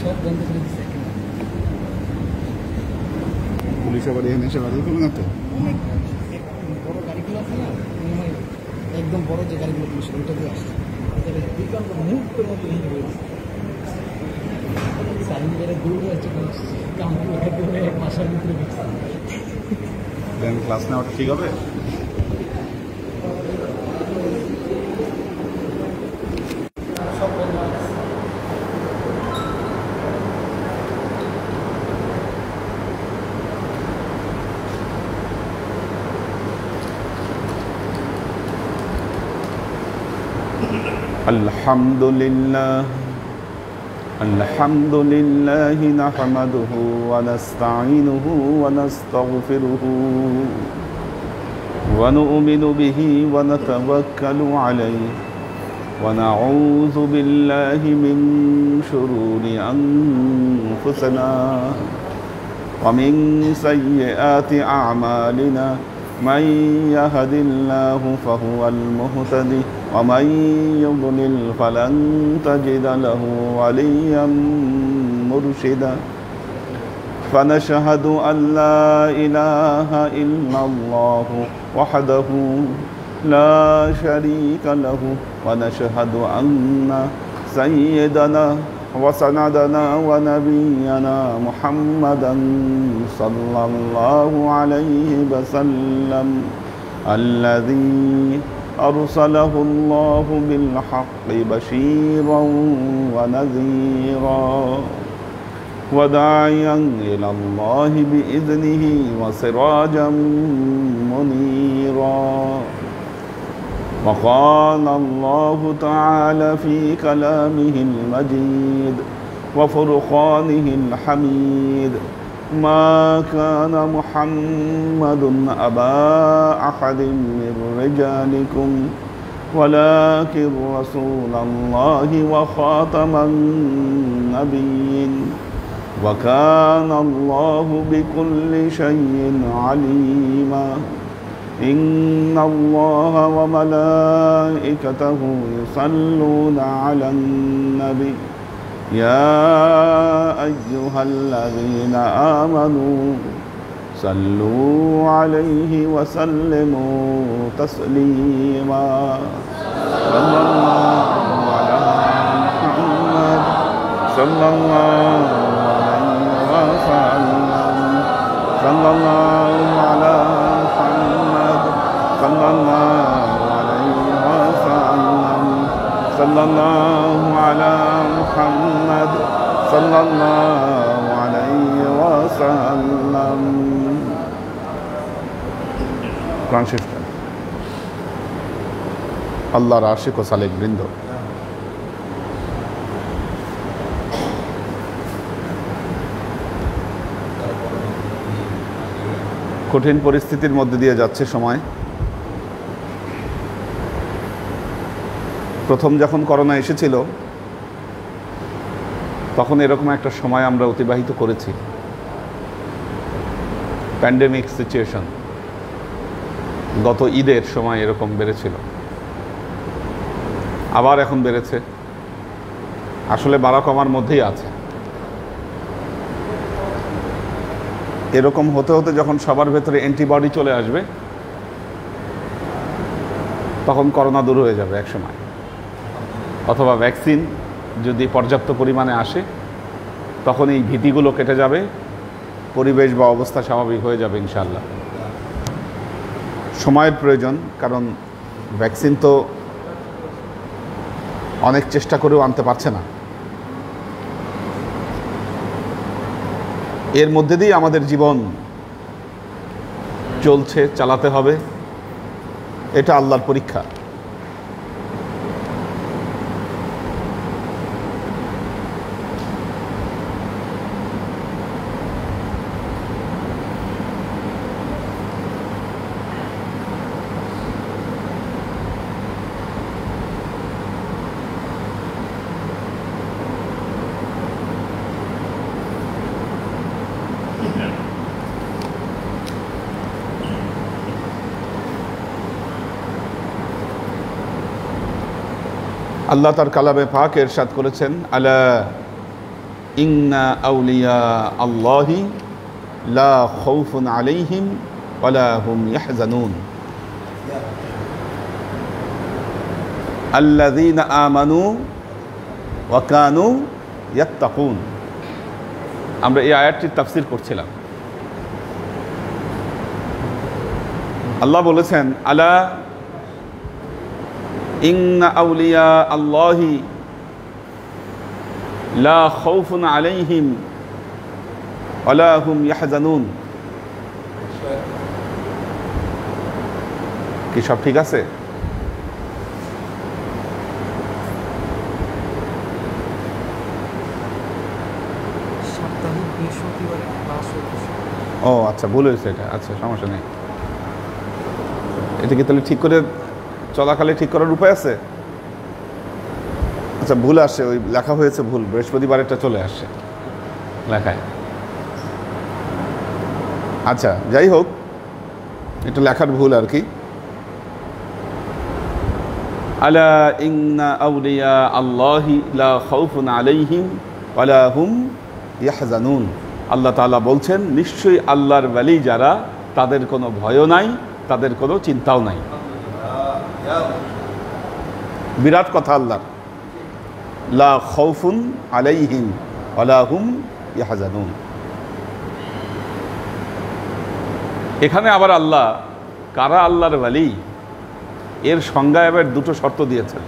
সব বন্ধ করে দিচ্ছে একেবারে। পুলিশ আবার এখানে এসে বাড়ি করবে না তো? অনেক বড় গাড়িগুলো আছে না, মানে একদম বড় যে গাড়িগুলো পুলিশ ওইটা দিয়ে আসছে, বিকল্প মুহূর্তের মতো ভেঙে রয়েছে। সাইন করে দৌড়ে হচ্ছে কামড় দৌড়ে এক মাসের ভিতরে গেছে। ক্লাস নেওয়াটা ঠিক হবে? সব বন্ধ আছে। الحمد لله نحمده ونستعينه ونستغفره ونؤمن به ونتوكل عليه ونعوذ بالله من شرور أنفسنا ومن سيئات أعمالنا من يهد الله فهو المهتدي ومن يضلل فلن تجد له وليا مرشدا فنشهد أن لا إله إلا الله وحده لا شريك له ونشهد أن سيدنا وسندنا ونبينا محمدا صلى الله عليه وسلم الذي أرسله الله بالحق بشيرا ونذيرا وداعيا إلى الله بإذنه وسراجا منيرا وقال الله تعالى في كلامه المجيد وفرقانه الحميد ما كان محمد أبا أحد من رجالكم ولكن رسول الله وخاتم النبيين وكان الله بكل شيء عليما إن الله وملائكته يصلون على النبي يا أيها الذين آمنوا صلوا عليه وسلموا تسليما صلى الله على محمد صلى الله عليه وسلم صلى الله على محمد صلى الله عليه وسلم صلى الله على محمد صلى الله عليه وسلم কোরআন শরীফ আল্লাহর আশিক ও সালেক বৃন্দ, কঠিন পরিস্থিতির মধ্যে দিয়ে যাচ্ছে সময়। প্রথম যখন করোনা এসেছিল তখন এরকম একটা সময় আমরা অতিবাহিত করেছি, প্যান্ডেমিক সিচুয়েশন। গত ঈদের সময় এরকম বেড়েছিল, আবার এখন বেড়েছে, আসলে বাড়া কমার মধ্যেই আছে। এরকম হতে হতে যখন সবার ভেতরে অ্যান্টিবডি চলে আসবে তখন করোনা দূর হয়ে যাবে এক সময়, অথবা ভ্যাকসিন যদি পর্যাপ্ত পরিমাণে আসে তখন এই ভীতিগুলো কেটে যাবে, পরিবেশ বা অবস্থা স্বাভাবিক হয়ে যাবে ইনশাআল্লাহ। সময়ের প্রয়োজন, কারণ ভ্যাকসিন তো অনেক চেষ্টা করেও আনতে পারছে না। এর মধ্যে দিয়ে আমাদের জীবন চলছে, চালাতে হবে, এটা আল্লাহর পরীক্ষা। আল্লাহ তার কালামে পাক ইরশাদ করেছেন, আলা ইন্না আউলিয়া আল্লাহি লা খাউফুন আলাইহিম ওয়ালা হুম ইয়াহজানুন আল্লাযীনা আমানু ওয়া কানু ইয়াত্তাকুন। আমরা এই আয়াতটির তাফসীর করছিলাম। আল্লাহ বলেছেন, আলা ইন্না আউলিয়া আল্লাহি লা খাউফুন আলাইহিম ওয়ালা হুম ইয়াহজানুন। কি সব ঠিক আছে? ও আচ্ছা, ভুল হয়েছে এটা। আচ্ছা, সমস্যা নেই। এটা কি তাহলে ঠিক করে চলাকালে ঠিক করার উপায় আছে? আচ্ছা, ভুল আসছে, ওই লেখা হয়েছে ভুল, বৃহস্পতিবারেরটা চলে আসছে লেখায়। আচ্ছা, যাই হোক, এটা লেখার ভুল আর কি। আলা ইন্না আউলিয়া আল্লাহি লা খাউফুন আলাইহিম ওয়ালা হুম ইয়াহজানুন। আল্লাহ তাআলা বলছেন, নিশ্চয়ই আল্লাহর ওয়ালি যারা, তাদের কোনো ভয়ও নাই, তাদের কোনো চিন্তাও নাই। বিরাট কথা আল্লাহর, লা খাউফুন আলাইহিম ওয়ালা হুম ইয়াহজানুন। এখানে আবার আল্লাহ কারা আল্লাহর ওয়ালি এর সংজ্ঞা এবার দুটো শর্ত দিয়েছেন।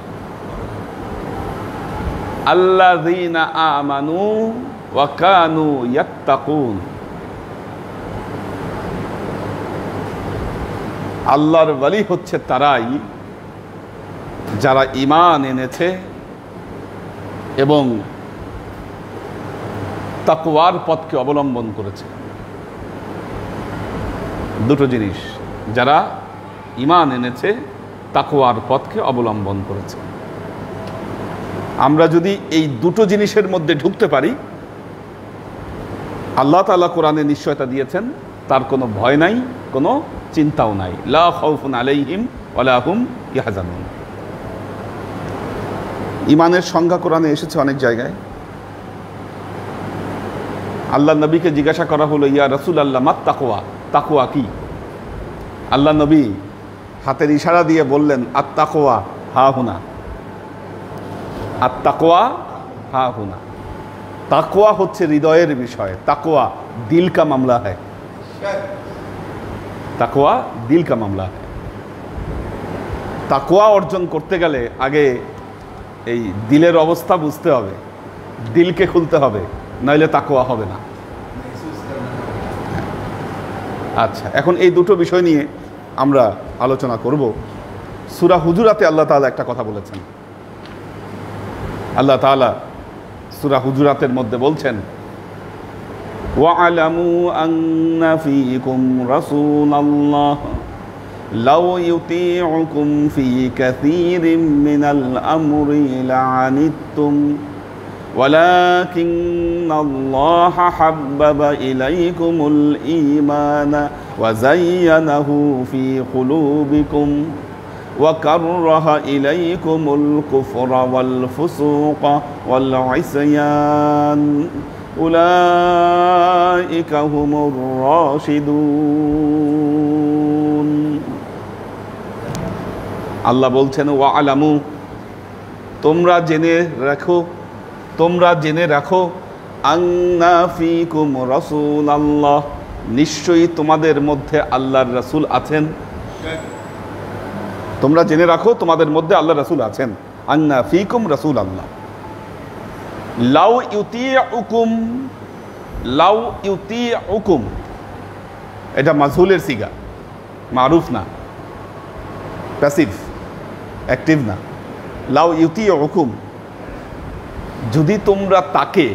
আল্লাযীনা আমানু ওয়া কানু ইয়াত্তাকুন। আল্লাহর ওয়ালি হচ্ছে তারাই যারা ঈমান এনেছে এবং তাকওয়ার পথকে অবলম্বন করেছে। দুটো জিনিস, যারা ঈমান এনেছে, তাকওয়ার পথকে অবলম্বন করেছে। আমরা যদি এই দুটো জিনিসের মধ্যে ঢুকতে পারি, আল্লাহ তাআলা কোরআনে নিশ্চয়তা দিয়েছেন তার কোনো ভয় নাই, কোনো চিন্তাও নাই। লা খাউফুন আলাইহিম ওয়ালা হুম ইয়াহজানুন। ঈমানের সংজ্ঞা কোরআনে এসেছে অনেক জায়গায়। আল্লাহ নবীকে জিজ্ঞাসা করা হলো, ইয়া রাসূলুল্লাহ মাত তাকওয়া, তাকওয়া কি? আল্লাহ নবী হাতের ইশারা দিয়ে বললেন, আত তাকওয়া হা হুনা, আত তাকওয়া হা হুনা। তাকওয়া হচ্ছে হৃদয়ের বিষয়, তাকওয়া দিল কা মামলা হয়, তাকওয়া দিল কা মামলা হয়। তাকওয়া অর্জন করতে গেলে আগে এই দিলের অবস্থা বুঝতে হবে, দিলকে খুলতে হবে, নইলে তাকওয়া হবে না। আচ্ছা, এখন এই দুটো বিষয় নিয়ে আমরা আলোচনা করব। সূরা হুজুরাতে আল্লাহ তাআলা একটা কথা বলেছেন। আল্লাহ তাআলা সূরা হুজুরাতের মধ্যে বলছেন, ওয়া'লামু আন্না ফীকুম রাসূলাল্লাহ লাউ ইউতিউকুম ফী কাসীরিম মিনাল আমরি লা'আনিতুম ওয়ালাকিন্নাল্লাহা হাব্বাবা ইলাইকুমুল ঈমানা ওয়া যায়্যানাহু ফী কুলুবিকুম ওয়া কাররাহা ইলাইকুমুল কুফরা ওয়াল ফুসুকা ওয়াল ইসয়ান উলাইকা হুমুর রাশিদুন। আল্লাহ বলছেন, ওয়া'লামু, তোমরা জেনে রাখো আন্না ফীকুম রাসূলাল্লাহ, নিশ্চয়ই তোমাদের মধ্যে আল্লাহর রাসূল আছেন। তোমরা জেনে রাখো তোমাদের মধ্যে আল্লাহর রাসূল আছেন। আন্না ফীকুম রাসূলাল্লাহ লাউ ইউতিউকুম, লাউ ইউতিউকুম এটা মাজহুলের সিগা, মারুফ না, প্যাসিভ, অ্যাক্টিভ না। লাউ ইউতিউকুম, যদি তোমরা তাকে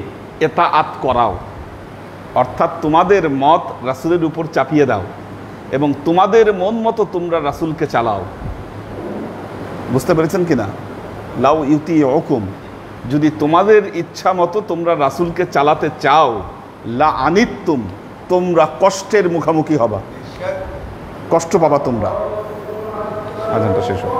ইতাআত করাও, অর্থাৎ তোমাদের মত রাসূলের উপর চাপিয়ে দাও এবং তোমাদের মন মতো তোমরা রাসূলকে চালাও। বুঝতে পেরেছেন কিনা? লাউ ইউতিউকুম, যদি তোমাদের ইচ্ছা মতো তোমরা রাসূলকে চালাতে চাও, লা'আনিতুম, তোমরা কষ্টের মুখোমুখি হবা, কষ্ট পাবা তোমরা। আজানটা শেষ হোক।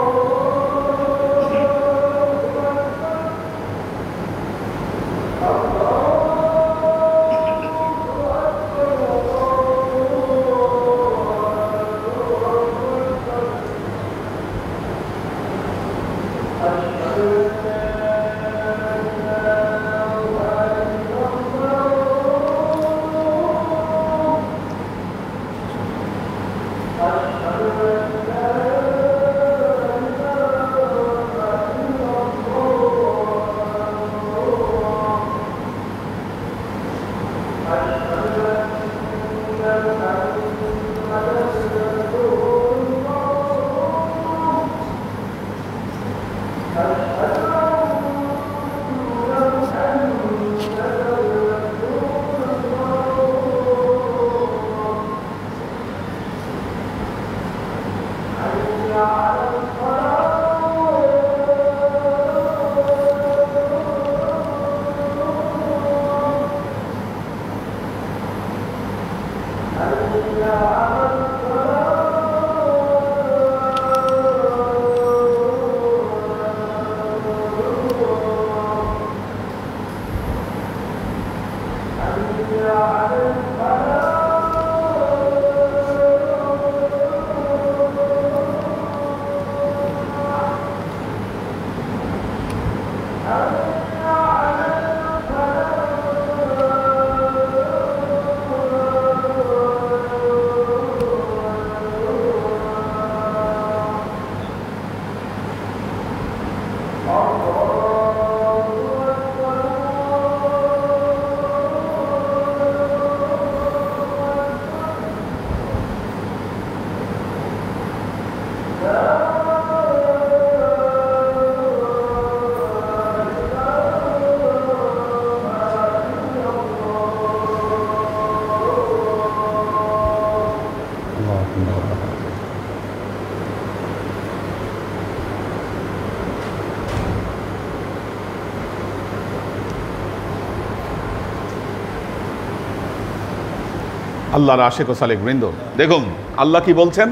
আল্লাহর আশিক ও সালেক বৃন্দ, দেখুন আল্লাহ কি বলছেন,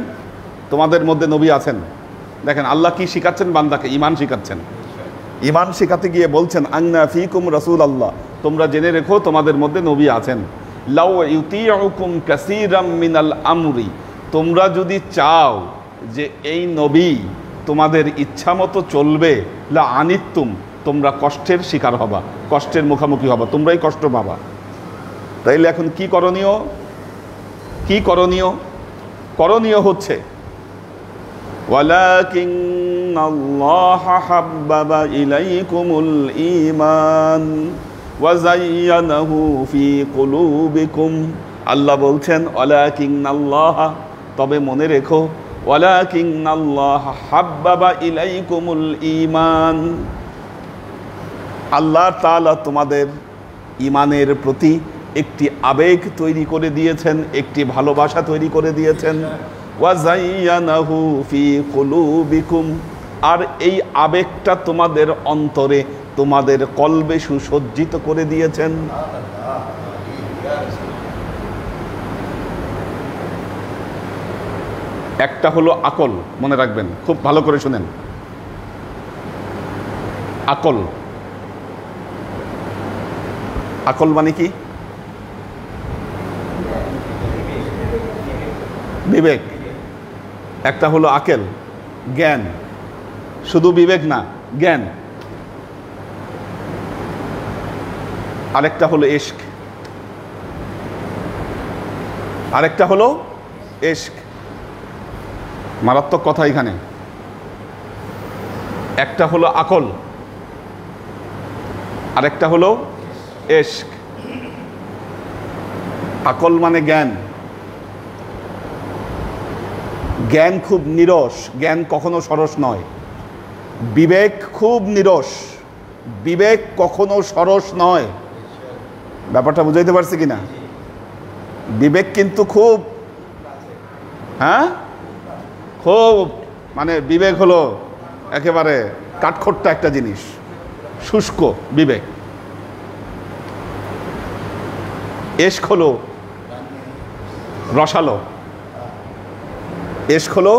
তোমাদের মধ্যে নবী আছেন। দেখেন আল্লাহ কি শিখাচ্ছেন বান্দাকে, ঈমান শিখাচ্ছেন। ঈমান শিখাতে গিয়ে বলছেন আন্না ফিকুম রাসূল আল্লাহ, তোমরা জেনে রেখো তোমাদের মধ্যে নবী আছেন। লাউ ইউতিউকুম কাসীরাম মিনাল আমরি, তোমরা যদি চাও যে এই নবী তোমাদের ইচ্ছা মতো চলবে, লা আনিতুম, তোমরা কষ্টের শিকার হবা, কষ্টের মুখোমুখি হবা, তোমরাই কষ্ট পাবা। তাইলে এখন কি করণীয়? কি করণীয়? করণীয় হচ্ছে ওয়ালাকিন্নাল্লাহা হাব্বাবা ইলাইকুমুল ঈমান ওয়া যায়্যানাহু ফি কুলুবিকুম। আল্লাহ বলছেন ওয়ালাকিন্নাল্লাহা, তবে মনে রেখো, ওয়ালাকিন্নাল্লাহা হাব্বাবা ইলাইকুমুল ঈমান, আল্লাহ তাআলা তোমাদের ঈমানের প্রতি একটি আবেগ তৈরি করে দিয়েছেন, একটি ভালোবাসা তৈরি করে দিয়েছেন। ওয়া যায়্যানাহু ফি কুলুবিকুম, আর এই আবেগটা তোমাদের অন্তরে, তোমাদের কলবে সুসজ্জিত করে দিয়েছেন। একটা হলো আকল, মনে রাখবেন, খুব ভালো করে শুনেন। আকল, আকল মানে কি? বিবেক। একটা হলো আকেল, জ্ঞান, শুধু বিবেক না, জ্ঞান। আরেকটা হলো ইশক, আরেকটা হলো ইশক। মারাত্মক কথা এখানে। একটা হলো আকল, আরেকটা হলো ইশক। আকল মানে জ্ঞান, জ্ঞান খুব নিরস, জ্ঞান কখনো সরস নয়। বিবেক খুব নিরস, বিবেক কখনো সরস নয়। ব্যাপারটা বুঝাইতে পারছি কিনা? বিবেক কিন্তু খুব, হ্যাঁ, খুব, মানে বিবেক হলো একেবারে কাঠখোট্টা একটা জিনিস, শুষ্ক বিবেক। ইশক হলো রসালো, ইশক হলো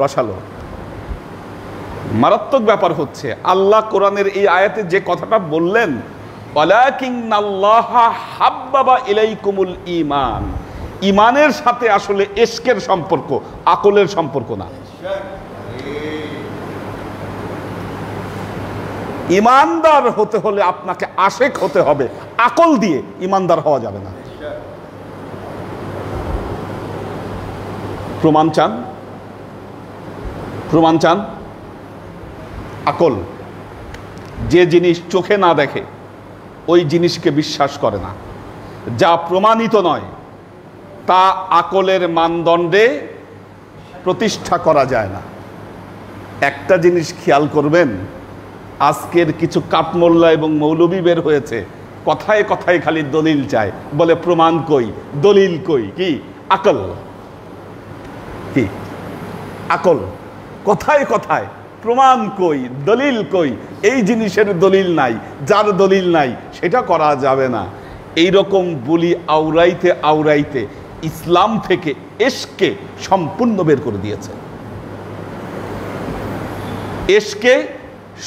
রসালো। মারাত্মক ব্যাপার হচ্ছে আল্লাহ কোরআনের এই আয়াতে যে কথাটা বললেন, ওয়ালাকিন্নাল্লাহা হাব্বাবা ইলাইকুমুল ঈমান, ঈমানের সাথে আসলে ইশকের সম্পর্ক, আকলের সম্পর্ক না। ইমানদার হতে হলে আপনাকে আশেক হতে হবে, আকল দিয়ে ইমানদার হওয়া যাবে না। প্রমাণ চান? প্রমাণ চান? আকল। যে জিনিস চোখে না দেখে ওই জিনিসকে বিশ্বাস করে না। যা প্রমাণিত নয় তা আকলের মানদণ্ডে প্রতিষ্ঠা করা যায় না। একটা জিনিস খেয়াল করবেন, আজকের কিছু কাঠমোল্লা এবং মৌলবি বের হয়েছে, কথায় কথায় খালি দলিল চায়, বলে প্রমাণ কই, দলিল কই, কি আকল, কি আকল, কথায় কথায় প্রমাণ কই, দলিল কই। এই জিনিসের দলিল নাই, যার দলিল নাই সেটা করা যাবে না। এইরকম বলি আওরাইতে আওরাইতে ইসলাম থেকে এশকে সম্পূর্ণ বের করে দিয়েছে। এশকে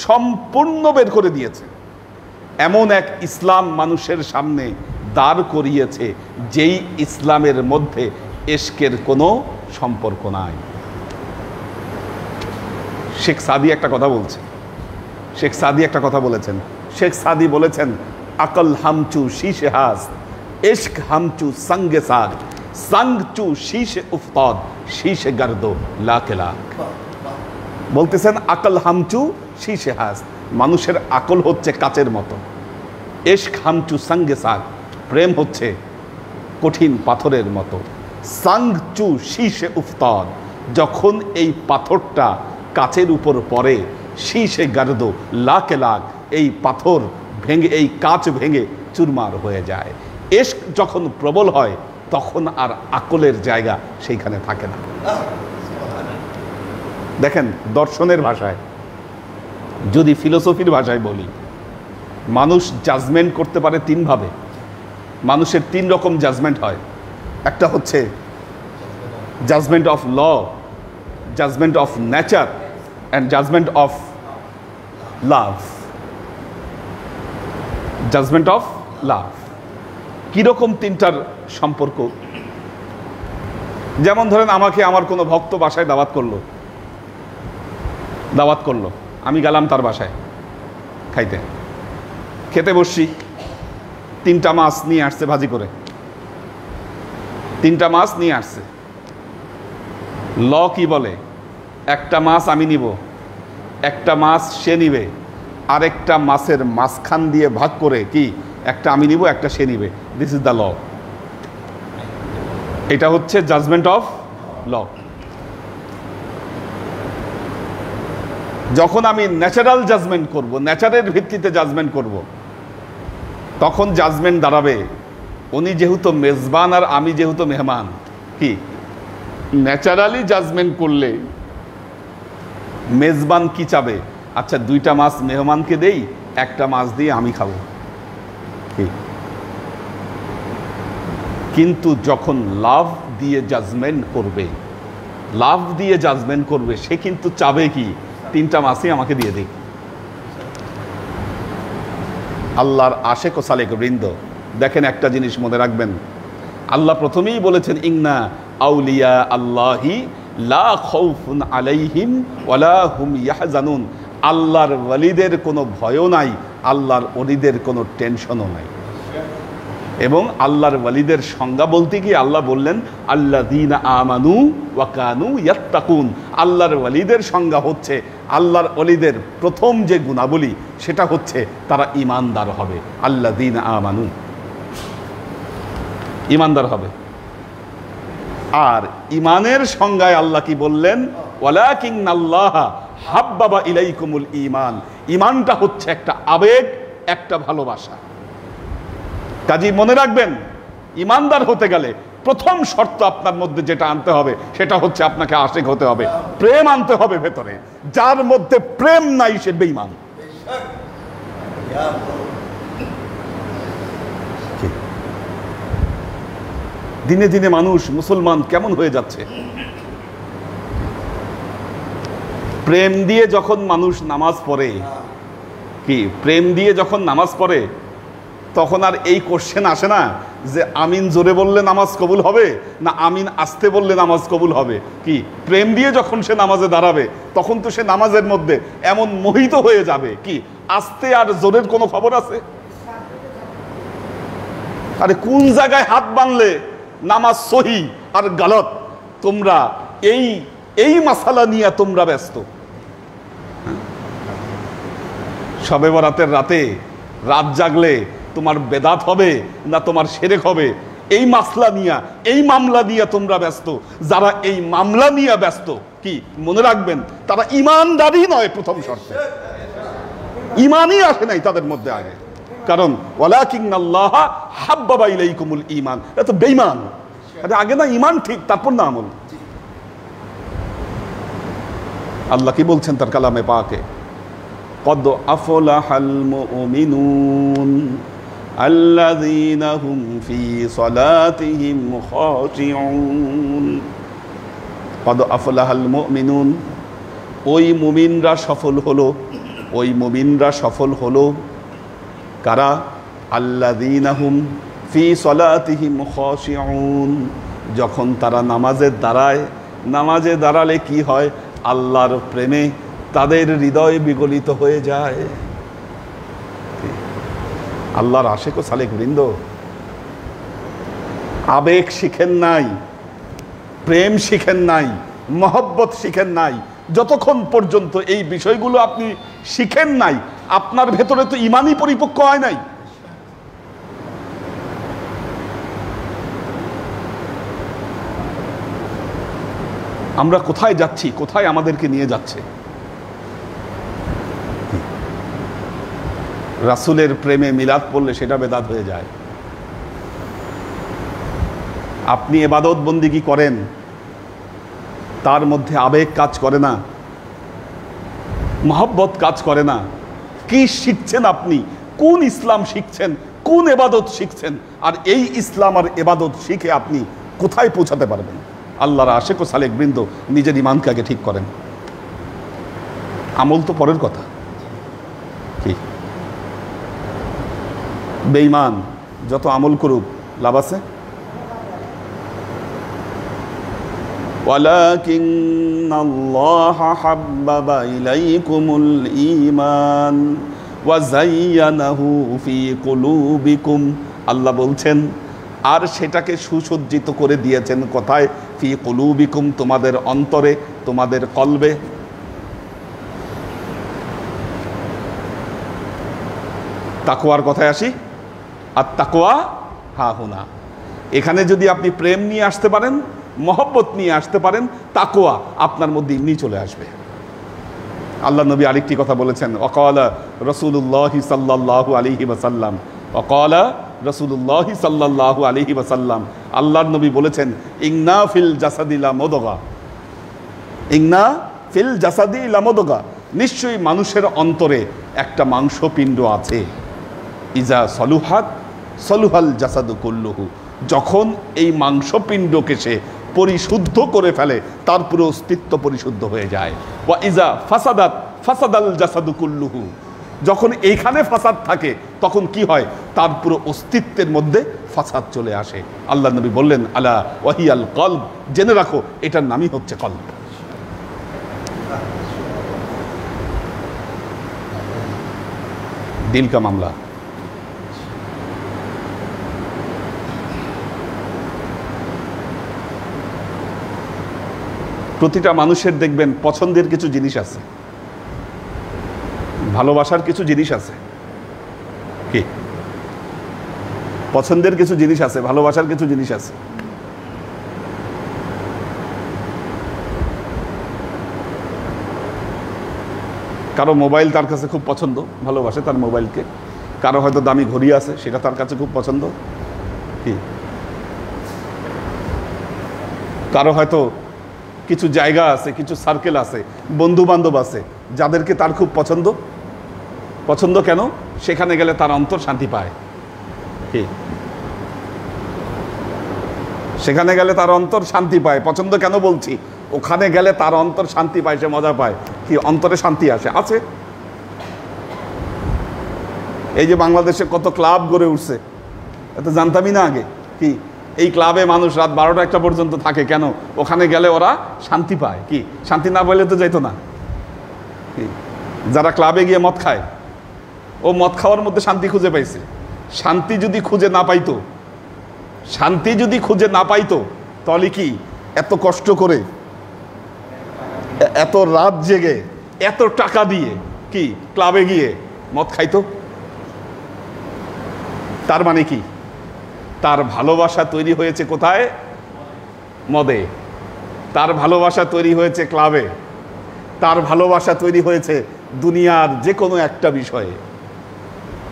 সম্পূর্ণ বের করে দিয়েছে। এমন এক ইসলাম মানুষের সামনে দাঁড় করিয়েছে যেই ইসলামের মধ্যে এশকের কোনো সম্পর্ক নাই। শেখ সাদি একটা কথা বলছে, শেখ সাদি একটা কথা বলেছেন। শেখ সাদি বলেছেন, আকল হামচু শীশে হাস, ইশক হামচু সঙ্গে সাগ, সঙ্গ চু শীশে উফতাদ, শীশে গর্দো লাকে লাখ। বলতেছেন আকল হামচু শীশে হাস, মানুষের আকল হচ্ছে কাচের মতো। ইশক হামচু সঙ্গে সাগ, প্রেম হচ্ছে কঠিন পাথরের মতো। সঙ্গ চু শীশে উফতাদ, যখন এই পাথরটা কাচের উপর পড়ে, শীশে গর্দো লাকে লাখ, এই পাথর ভেঙে, এই কাচ ভেঙে চুরমার হয়ে যায়। ইশক যখন প্রবল হয় তখন আর আকলের জায়গা সেইখানে থাকে না। দেখেন, দর্শনের ভাষায়, যদি ফিলোসফির ভাষায় বলি, মানুষ জাজমেন্ট করতে পারে তিনভাবে। মানুষের তিন রকম জাজমেন্ট হয়। একটা হচ্ছে judgement of law, judgement of nature and judgement of love. Judgement of love কীরকম তিনটার সম্পর্ক? যেমন ধরেন, আমাকে আমার কোনো ভক্ত বাসায় দাওয়াত করলো, আমি গেলাম তার বাসায় খাইতে। খেতে বসছি, তিনটা মাছ নিয়ে আসছে ভাজি করে, তিনটা মাছ নিয়ে আসছে। ল কি বলে? একটা মাছ আমি নিব, একটা মাছ সে নিবে, আরেকটা মাছের মাঝখান দিয়ে ভাগ করে কি একটা আমি নিব, একটা সে নিবে। This is the law. এটা হচ্ছে জাজমেন্ট অফ ল। যখন আমি ন্যাচারাল জাজমেন্ট করব, ন্যাচারের ভিত্তিতে জাজমেন্ট করব, তখন জাজমেন্ট দাঁড়াবে, উনি যেহেতু মেজবান আর আমি যেহেতু মেহমান। কি ন্যাচারালি জাজমেন্ট করলে মেজবান কি চাবে? আচ্ছা, দুইটা মাছ মেহমানকে দেই, একটা মাছ দিয়ে আমি খাবো। কিন্তু যখন লাভ দিয়ে জাজমেন্ট করবে, লাভ দিয়ে জাজমেন্ট করবে, সে কিন্তু চাবে কি তিনটা মাছই আমাকে দিয়ে দিই। আল্লাহর আশেক ও সালেক বৃন্দ, দেখেন একটা জিনিস মনে রাখবেন, আল্লাহ প্রথমেই বলেছেন, ইন্না আউলিয়া আল্লাহি লা খাউফুন আলাইহিম ওয়ালা হুম ইয়াহজানুন। আল্লাহর ওয়ালিদের কোনো ভয়ও নাই, আল্লাহর ওলিদের কোনো টেনশনও নাই। এবং আল্লাহর ওয়ালিদের সংজ্ঞা বলতে গিয়ে আল্লাহ বললেন, আল্লাযীনা আমানু ওয়া কানু ইয়াত্তাকুন। আল্লাহর ওয়ালিদের সংজ্ঞা হচ্ছে, আল্লাহর ওলিদের প্রথম যে গুণাবলী সেটা হচ্ছে তারা ঈমানদার হবে। আল্লাযীনা আমানু, ঈমানদার হবে। আর ঈমানের সংজ্ঞায় আল্লাহ কি বললেন? ওয়ালাকিন্নাল্লাহা হাব্বাবা ইলাইকুমুল ঈমান। ঈমানটা হচ্ছে একটা আবেগ, একটা ভালোবাসা। কাজী মনে রাখবেন, ঈমানদার হতে গেলে প্রথম শর্ত আপনার মধ্যে যেটা আনতে হবে সেটা হচ্ছে আপনাকে আশিক হতে হবে, প্রেম আনতে হবে ভেতরে। যার মধ্যে প্রেম নাই সে বেঈমান। দিনে দিনে মানুষ মুসলমান কেমন হয়ে যাচ্ছে। প্রেম দিয়ে যখন মানুষ নামাজ পড়ে, কি প্রেম দিয়ে যখন নামাজ পড়ে, তখন আর এই কোশ্চেন আসে না যে আমিন জোরে বললে নামাজ কবুল হবে না আমিন আস্তে বললে নামাজ কবুল হবে। কি প্রেম দিয়ে যখন সে নামাজে দাঁড়াবে, তখন তো সে নামাজের মধ্যে এমন মোহিত হয়ে যাবে, কি আস্তে আর জোরের কোনো খবর আছে? আরে কোন জায়গায় হাত বাঁধলে নামাজ সহি আর গালত, তোমরা এই মাসালা নিয়ে তোমরা ব্যস্ত। শবে বরাতের রাতে রাত জাগলে তোমার বেদাত হবে না তোমার শিরক হবে, এই মাসলা নিয়ে, এই মামলা নিয়ে তোমরা ব্যস্ত। যারা এই মামলা নিয়ে ব্যস্ত, কি মনে রাখবেন, তারা ইমানদারই নয়। প্রথম শর্তে ইমানই আসে নাই তাদের মধ্যে আগে। কারণ ওয়ালাকিন্নাল্লাহ হাব্বাবা ইলাইকুমুল ঈমান, এটা তো বেঈমান। আরে আগে না ইমান ঠিক, তারপর না আমল। আল্লাহ কি বলছেন তার কালামে পাকে, কদ আফলাহাল মুমিনুন আল্লাযীনা হুম ফি সালাতিহিম খাশিউন। কদ আফলাহাল মুমিনুন, ওই মুমিনরা সফল হলো। ওই মুমিনরা সফল হলো কারা? আল্লাযীনা হুম ফি সালাতিহিম খাশিউন, যখন তারা নামাজে দাঁড়ায়। নামাজে দাঁড়ালে কি হয়? আল্লাহর প্রেমে তাদের হৃদয় বিগলিত হয়ে যায়। আল্লাহর আশিক ও সালেক বৃন্দ, আবেগ শিখেন নাই, প্রেম শিখেন নাই, মহব্বত শিখেন নাই। যতক্ষণ পর্যন্ত এই বিষয়গুলো আপনি শিখেন নাই, আপনার ভেতরে তো ইমানই পরিপক্ক হয় নাই। আমরা কোথায় যাচ্ছি, কোথায় আমাদেরকে নিয়ে যাচ্ছে? রাসূলের প্রেমে মিলাদ পড়লে সেটা বেদাত হয়ে যায়। আপনি ইবাদত বন্দেগী করেন, তার মধ্যে আবেগ কাজ করে না, মহব্বত কাজ করে না। কি শিখছেন আপনি? কোন ইসলাম শিখছেন? কোন ইবাদত শিখছেন? আর এই ইসলাম আর ইবাদত শিখে আপনি কোথায় পৌঁছাতে পারবেন? আল্লাহর আশিক ও সালেক বৃন্দ, নিজের ইমানকে আগে ঠিক করেন। আমল তো পরের কথা। কি বেঈমান যত আমল করুক লাভ আছে? ওয়ালাকিন্নাল্লাহা হাব্বাবা ইলাইকুমুল ঈমান ওয়া যায়্যানাহু ফি কুলুবিকুম। আল্লাহ বলছেন, আর সেটাকে সুসজ্জিত করে দিয়েছেন কোথায়? ফি কুলুবিকুম, তোমাদের অন্তরে, তোমাদের কলবে। তাকওয়ার কথায় আসি। আর তাকওয়া হাহুনা, এখানে যদি আপনি প্রেম নিয়ে আসতে পারেন, মহব্বত নিয়ে আসতে পারেন, তাকওয়া আপনার মধ্যে এমনি চলে আসবে। আল্লাহ নবী আরেকটি কথা বলেছেন, ওয়াকালা রাসূলুল্লাহি সাল্লাল্লাহু আলাইহি ওয়াসাল্লাম, ওয়াকালা রাসূলুল্লাহি সাল্লাল্লাহু আলাইহি ওয়াসাল্লাম, আল্লাহর নবী বলেছেন, ইন্না ফিল জাসাদি লা মুদগা, ইন্না ফিল জাসাদি লা মুদগা, নিশ্চয়ই মানুষের অন্তরে একটা মাংসপিণ্ড আছে। ইজা সলুহাত সলুহাল জাসাদু কুল্লুহু, যখন এই মাংসপিণ্ডকে সে পরিশুদ্ধ করে ফেলে, তার পুরো অস্তিত্ব পরিশুদ্ধ হয়ে যায়। ওয়া ইজা ফাসাদাত ফাসাদাল জাসাদু কুল্লুহু, যখন এইখানে ফাসাদ থাকে তখন কি হয়? তার পুরো অস্তিত্বের মধ্যে ফাসাদ চলে আসে। আল্লাহ নবী বললেন, আলা ওয়াহিয়াল কলব, জেনে রাখো এটার নামই হচ্ছে কলব। দিল কা মামলা। প্রতিটা মানুষের দেখবেন পছন্দের কিছু জিনিস আছে, ভালোবাসার কিছু জিনিস আছে। কি পছন্দের কিছু জিনিস আছে, ভালোবাসার কিছু জিনিস আছে। কারো মোবাইল তার কাছে খুব পছন্দ, ভালোবাসে তার মোবাইলকে। কারো হয়তো দামি ঘড়ি আছে, সেটা তার কাছে খুব পছন্দ। কি কারো হয়তো কিছু জায়গা আছে, কিছু সার্কেল আছে, বন্ধু বান্ধব আছে, যাদেরকে তার খুব পছন্দ। পছন্দ কেন? সেখানে গেলে তার অন্তর শান্তি পায়। কি সেখানে গেলে তার অন্তর শান্তি পায়। পছন্দ কেন বলছি? ওখানে গেলে তার অন্তর শান্তি পায়, সে মজা পায়। কি অন্তরে শান্তি আসে? আছে। এই যে বাংলাদেশে কত ক্লাব গড়ে উঠছে, এত জানতামই না আগে। কি এই ক্লাবে মানুষ রাত 12টা-1টা পর্যন্ত থাকে কেন? ওখানে গেলে ওরা শান্তি পায়। কি শান্তি না পাইলে তো যাইতো না। যারা ক্লাবে গিয়ে মদ খায়, ও মদ খাওয়ার মধ্যে শান্তি খুঁজে পাইছে। শান্তি যদি খুঁজে না পাইতো, শান্তি যদি খুঁজে না পাইতো, তাহলে কি এত কষ্ট করে, এত রাত জেগে, এত টাকা দিয়ে কি ক্লাবে গিয়ে মদ খাইতো? তার মানে কি, তার ভালোবাসা তৈরি হয়েছে কোথায়? মদে। তার ভালোবাসা তৈরি হয়েছে ক্লাবে। তার ভালোবাসা তৈরি হয়েছে দুনিয়ার যে কোনো একটা বিষয়ে।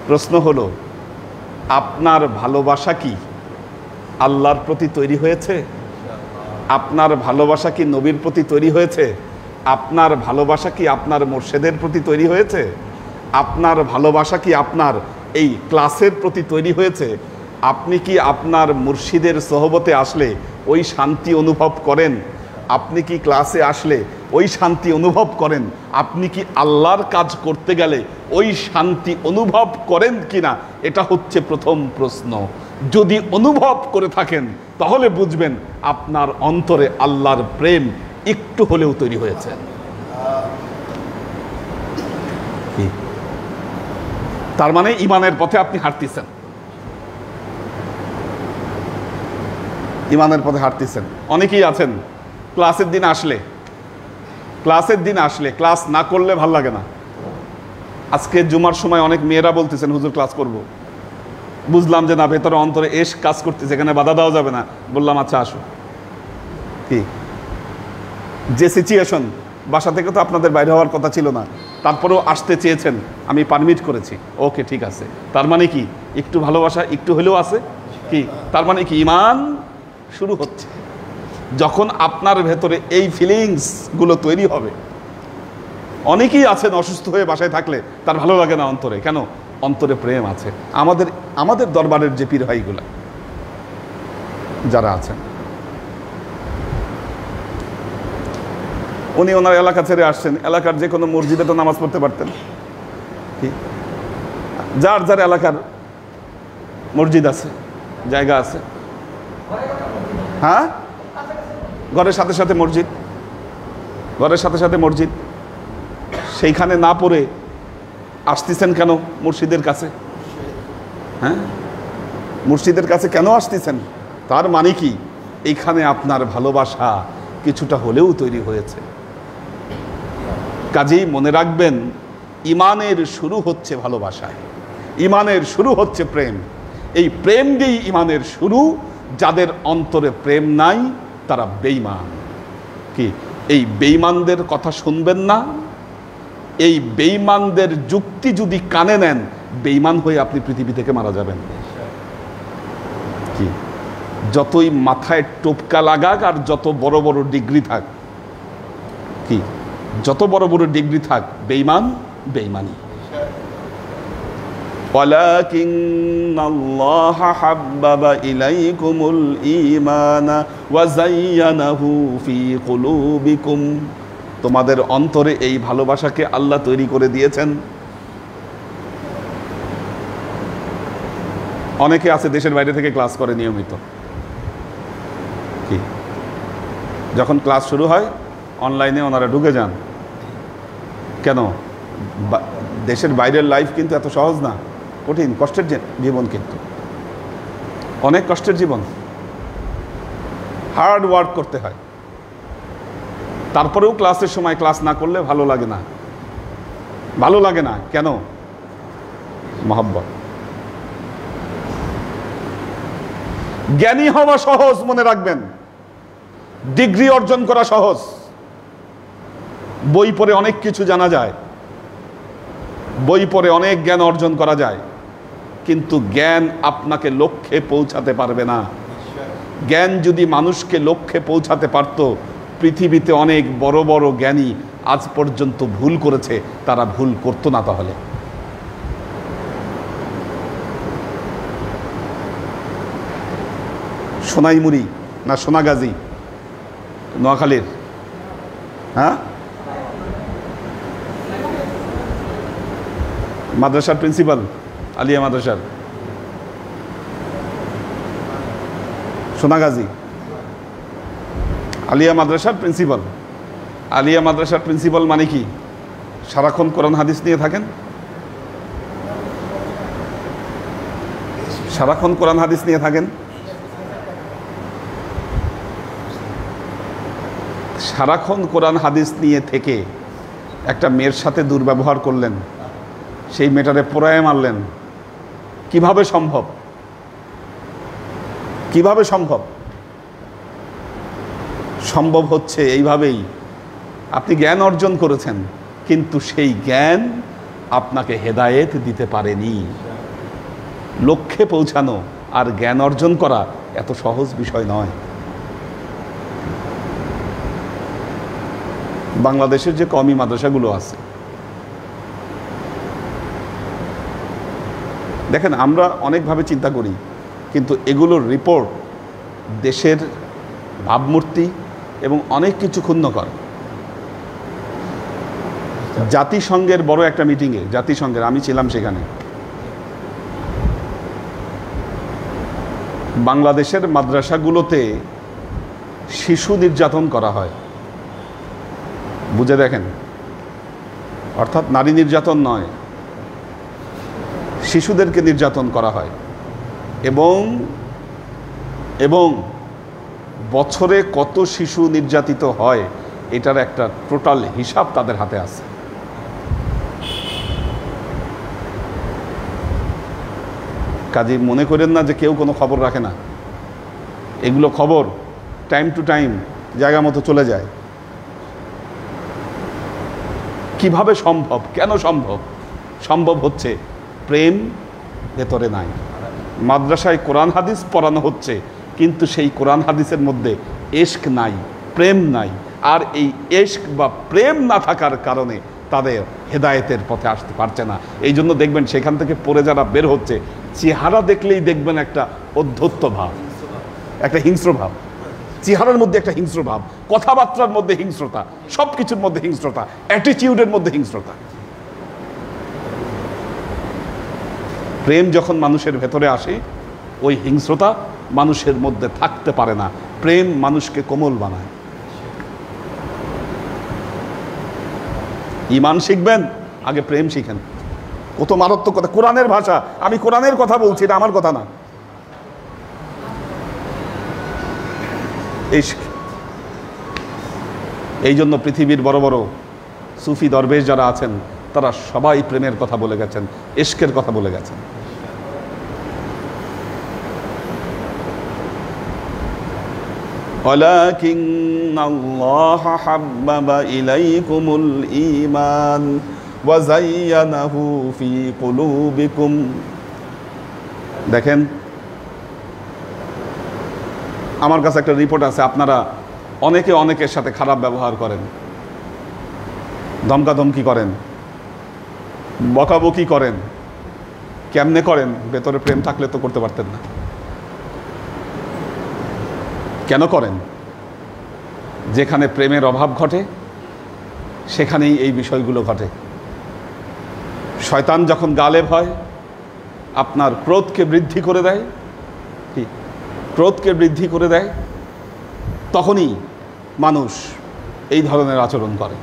প্রশ্ন হলো, আপনার ভালোবাসা কি আল্লাহর প্রতি তৈরি হয়েছে? আপনার ভালোবাসা কি নবীর প্রতি তৈরি হয়েছে? আপনার ভালোবাসা কি আপনার মুর্শিদের প্রতি তৈরি হয়েছে? আপনার ভালোবাসা কি আপনার এই ক্লাসের প্রতি তৈরি হয়েছে? আপনি কি আপনার মুর্শিদের সোহবতে আসলে ওই শান্তি অনুভব করেন? আপনি কি ক্লাসে আসলে ওই শান্তি অনুভব করেন? আপনি কি আল্লাহর কাজ করতে গেলে ওই শান্তি অনুভব করেন কিনা? এটা হচ্ছে প্রথম প্রশ্ন। যদি অনুভব করে থাকেন তাহলে বুঝবেন আপনার অন্তরে আল্লাহর প্রেম একটু হলেও তৈরি হয়েছে। তার মানে ইমানের পথে আপনি হাঁটতেছেন, ইমানের পথে হাঁটতেছেন। অনেকেই আছেন ক্লাসের দিন আসলে ক্লাস না করলে ভাল লাগে না। আজকে জুমার সময় অনেক মেয়েরা বলতেছেন, হুজুর ক্লাস করব। বুঝলাম যে না, ভেতরে অন্তরে এস কাজ করতেছে, এখানে বাধা দেওয়া যাবে না। বললাম আচ্ছা আসো। কি যে সিচুয়েশন, বাসা থেকে তো আপনাদের বাইরে হওয়ার কথা ছিল না, তারপরেও আসতে চেয়েছেন, আমি পারমিট করেছি, ওকে ঠিক আছে। তার মানে কি একটু ভালোবাসা একটু হলেও আছে। কি তার মানে কি ঈমান শুরু হচ্ছে। যখন আপনার ভেতরে এই ফিলিংসগুলো তৈরি হবে। অনেকেই আছেন অসুস্থ হয়ে বাসায় থাকলে তার ভালো লাগে না অন্তরে। কেন? অন্তরে প্রেম আছে। আমাদের দরবারের যে পীর ভাইগুলা যারা আছেন, উনি ওনার এলাকা ছেড়ে আসছেন, এলাকার যে কোনো মসজিদে তো নামাজ পড়তে পারতেন। যার যার এলাকার মসজিদ আছে, জায়গা আছে, হ্যাঁ, ঘরের সাথে সাথে মসজিদ, ঘরের সাথে সাথে মসজিদ, সেইখানে না পড়ে আসতেছেন কেন মুর্শিদের কাছে? হ্যাঁ, মুর্শিদের কাছে কেন আসতেছেন? তার মানে কি এইখানে আপনার ভালোবাসা কিছুটা হলেও তৈরি হয়েছে। কাজেই মনে রাখবেন, ইমানের শুরু হচ্ছে ভালোবাসায়, ইমানের শুরু হচ্ছে প্রেম। এই প্রেম দিয়েই ইমানের শুরু। যাদের অন্তরে প্রেম নাই তারা বেঈমান। কি এই বেঈমানদের কথা শুনবেন না। এই বেঈমানদের যুক্তি যদি কানে নেন, বেঈমান হয়ে আপনি পৃথিবী থেকে মারা যাবেন। কি যতই মাথায় টোপকা লাগাক আর যত বড় বড় ডিগ্রি থাক, কি যত বড় বড় ডিগ্রি থাক, বেঈমান বেঈমানি। ওয়ালাকিন্নাল্লাহা হাব্বাবা ইলাইকুমুল ঈমানা ওয়া যায়্যানাহু ফি কুলুবিকুম। তোমাদের অন্তরে এই ভালোবাসাকে আল্লাহ তৈরি করে দিয়েছেন। অনেকে আছে দেশের বাইরে থেকে ক্লাস করে নিয়মিত। কি যখন ক্লাস শুরু হয় অনলাইনে ওনারা ঢুকে যান। কেন? দেশের বাইরের লাইফ কিন্তু এত সহজ না, কঠিন, কষ্টের জীবন, কিন্তু অনেক কষ্টের জীবন, হার্ড ওয়ার্ক করতে হয়। তারপরেও ক্লাসের সময় ক্লাস না করলে ভালো লাগে না, ভালো লাগে না। কেন? মহব্বত। জ্ঞানী হওয়া সহজ, মনে রাখবেন, ডিগ্রি অর্জন করা সহজ, বই পড়ে অনেক কিছু জানা যায়, বই পড়ে অনেক জ্ঞান অর্জন করা যায়, কিন্তু জ্ঞান আপনাকে লক্ষ্যে পৌঁছাতে পারবে না। জ্ঞান যদি মানুষকে লক্ষ্যে পৌঁছাতে পারত, পৃথিবীতে অনেক বড় বড় জ্ঞানী আজ পর্যন্ত ভুল করেছে, তারা ভুল করতো না। তাহলে সোনাইমুড়ি না সোনাগাজী, নোয়াখালীর, হ্যাঁ, মাদ্রাসার প্রিন্সিপাল, আলিয়া মাদ্রাসার, সোনাগাজী আলিয়া মাদ্রাসার প্রিন্সিপাল। আলিয়া মাদ্রাসার প্রিন্সিপাল মানে কি? সারাক্ষণ কোরআন হাদিস নিয়ে থাকেন? সারাক্ষণ কোরআন হাদিস নিয়ে থাকেন, সারাক্ষণ কোরআন হাদিস নিয়ে থেকে একটা মেয়ের সাথে দুর্ব্যবহার করলেন, সেই মেয়েটারে পোড়ায় মারলেন, কিভাবে সম্ভব? কিভাবে সম্ভব? সম্ভব হচ্ছে এইভাবেই, আপনি জ্ঞান অর্জন করেছেন কিন্তু সেই জ্ঞান আপনাকে হেদায়েত দিতে পারেনি। লক্ষ্যে পৌঁছানো আর জ্ঞান অর্জন করা এত সহজ বিষয় নয়। বাংলাদেশের যে কওমি মাদ্রাসাগুলো আছে, দেখেন আমরা অনেকভাবে চিন্তা করি কিন্তু এগুলোর রিপোর্ট দেশের ভাবমূর্তি এবং অনেক কিছু ক্ষুণ্ণ করে। জাতিসংঘের বড় একটা মিটিংয়ে, জাতিসংঘের, আমি ছিলাম সেখানে, বাংলাদেশের মাদ্রাসাগুলোতে শিশু নির্যাতন করা হয়। বুঝে দেখেন, অর্থাৎ নারী নির্যাতন নয়, শিশুদেরকে নির্যাতন করা হয় এবং এবং বছরে কত শিশু নির্যাতিত হয় এটার একটা টোটাল হিসাব তাদের হাতে আছে। কাজে মনে করেন না যে কেউ কোনো খবর রাখে না, এগুলো খবর টাইম টু টাইম জায়গা মতো চলে যায়। কিভাবে সম্ভব? কেন সম্ভব? সম্ভব হচ্ছে প্রেম ভেতরে নাই। মাদ্রাসায় কোরআন হাদিস পড়ানো হচ্ছে কিন্তু সেই কোরআন হাদিসের মধ্যে ইশক নাই, প্রেম নাই, আর এই ইশক বা প্রেম না থাকার কারণে তাদের হেদায়েতের পথে আসতে পারছে না। এই জন্য দেখবেন সেখান থেকে পড়ে যারা বের হচ্ছে, চেহারা দেখলেই দেখবেন একটা অধ্যত্ত ভাব, একটা হিংস্র ভাব, চেহারার মধ্যে একটা হিংস্র ভাব, কথাবার্তার মধ্যে হিংস্রতা, সব কিছুর মধ্যে হিংস্রতা, অ্যাটিটিউডের মধ্যে হিংস্রতা। প্রেম যখন মানুষের ভেতরে আসে ওই হিংস্রতা মানুষের মধ্যে থাকতে পারে না। প্রেম মানুষকে কোমল বানায়। ঈমান শিখবেন, আগে প্রেম শিখেন। কত মারাত্মক কথা, কোরআনের ভাষা, আমি কোরআনের কথা বলছি, এটা আমার কথা না। এই জন্য পৃথিবীর বড় বড় সুফি দরবেশ যারা আছেন তারা সবাই প্রেমের কথা বলে গেছেন, ইশকের কথা বলে গেছেন। ওয়ালাকিন্নাল্লাহা হাব্বাবা ইলাইকুমুল ঈমান ওয়া যায়্যানাহু ফি কুলুবিকুম। দেখেন, আমার কাছে একটা রিপোর্ট আছে, আপনারা অনেকে অনেকের সাথে খারাপ ব্যবহার করেন, ধমকাধমকি করেন, বকাবকি করেন। কেমনে করেন? ভেতরে প্রেম থাকলে তো করতে পারতেন না। কেন করেন? যেখানে প্রেমের অভাব ঘটে সেখানেই এই বিষয়গুলো ঘটে। শয়তান যখন গালেব হয় আপনার ক্রোধকে বৃদ্ধি করে দেয়, কি ক্রোধকে বৃদ্ধি করে দেয়, তখনই মানুষ এই ধরনের আচরণ করে।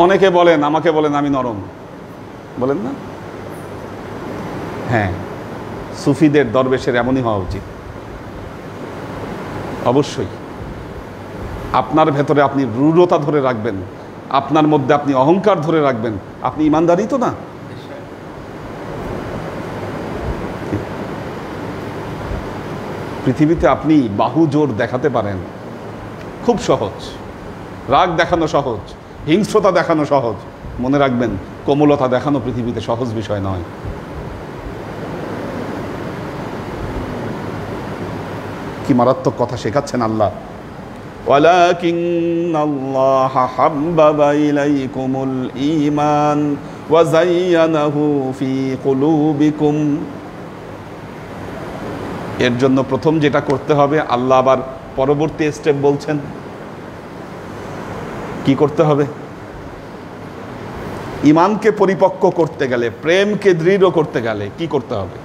অনেকে বলেন, আমাকে বলেন আমি নরম, বলেন না? হ্যাঁ, সুফিদের দরবেশের এমনই হওয়া উচিত। অবশ্যই আপনার ভেতরে আপনি রূঢ়তা ধরে রাখবেন, আপনার মধ্যে আপনি অহংকার ধরে রাখবেন, আপনি ইমানদারই তো না। পৃথিবীতে আপনি বাহু জোর দেখাতে পারেন, খুব সহজ। রাগ দেখানো সহজ, হিংস্রতা দেখানো সহজ। মনে রাখবেন, কোমলতা দেখানো পৃথিবীতে সহজ বিষয় নয়। কি মারাত্মক কথা শেখাচ্ছেন আল্লাহ। ওয়ালাকিন্নাল্লাহা হাব্বাবা ইলাইকুমুল ঈমান ওয়া যায়্যানাহু ফি কুলুবিকুম। এর জন্য প্রথম যেটা করতে হবে, আল্লাহ আবার পরবর্তী স্টেপ বলছেন। কি করতে হবে? ঈমানকে পরিপক্ক করতে গেলে, প্রেমকে দৃঢ় করতে গেলে কি করতে হবে?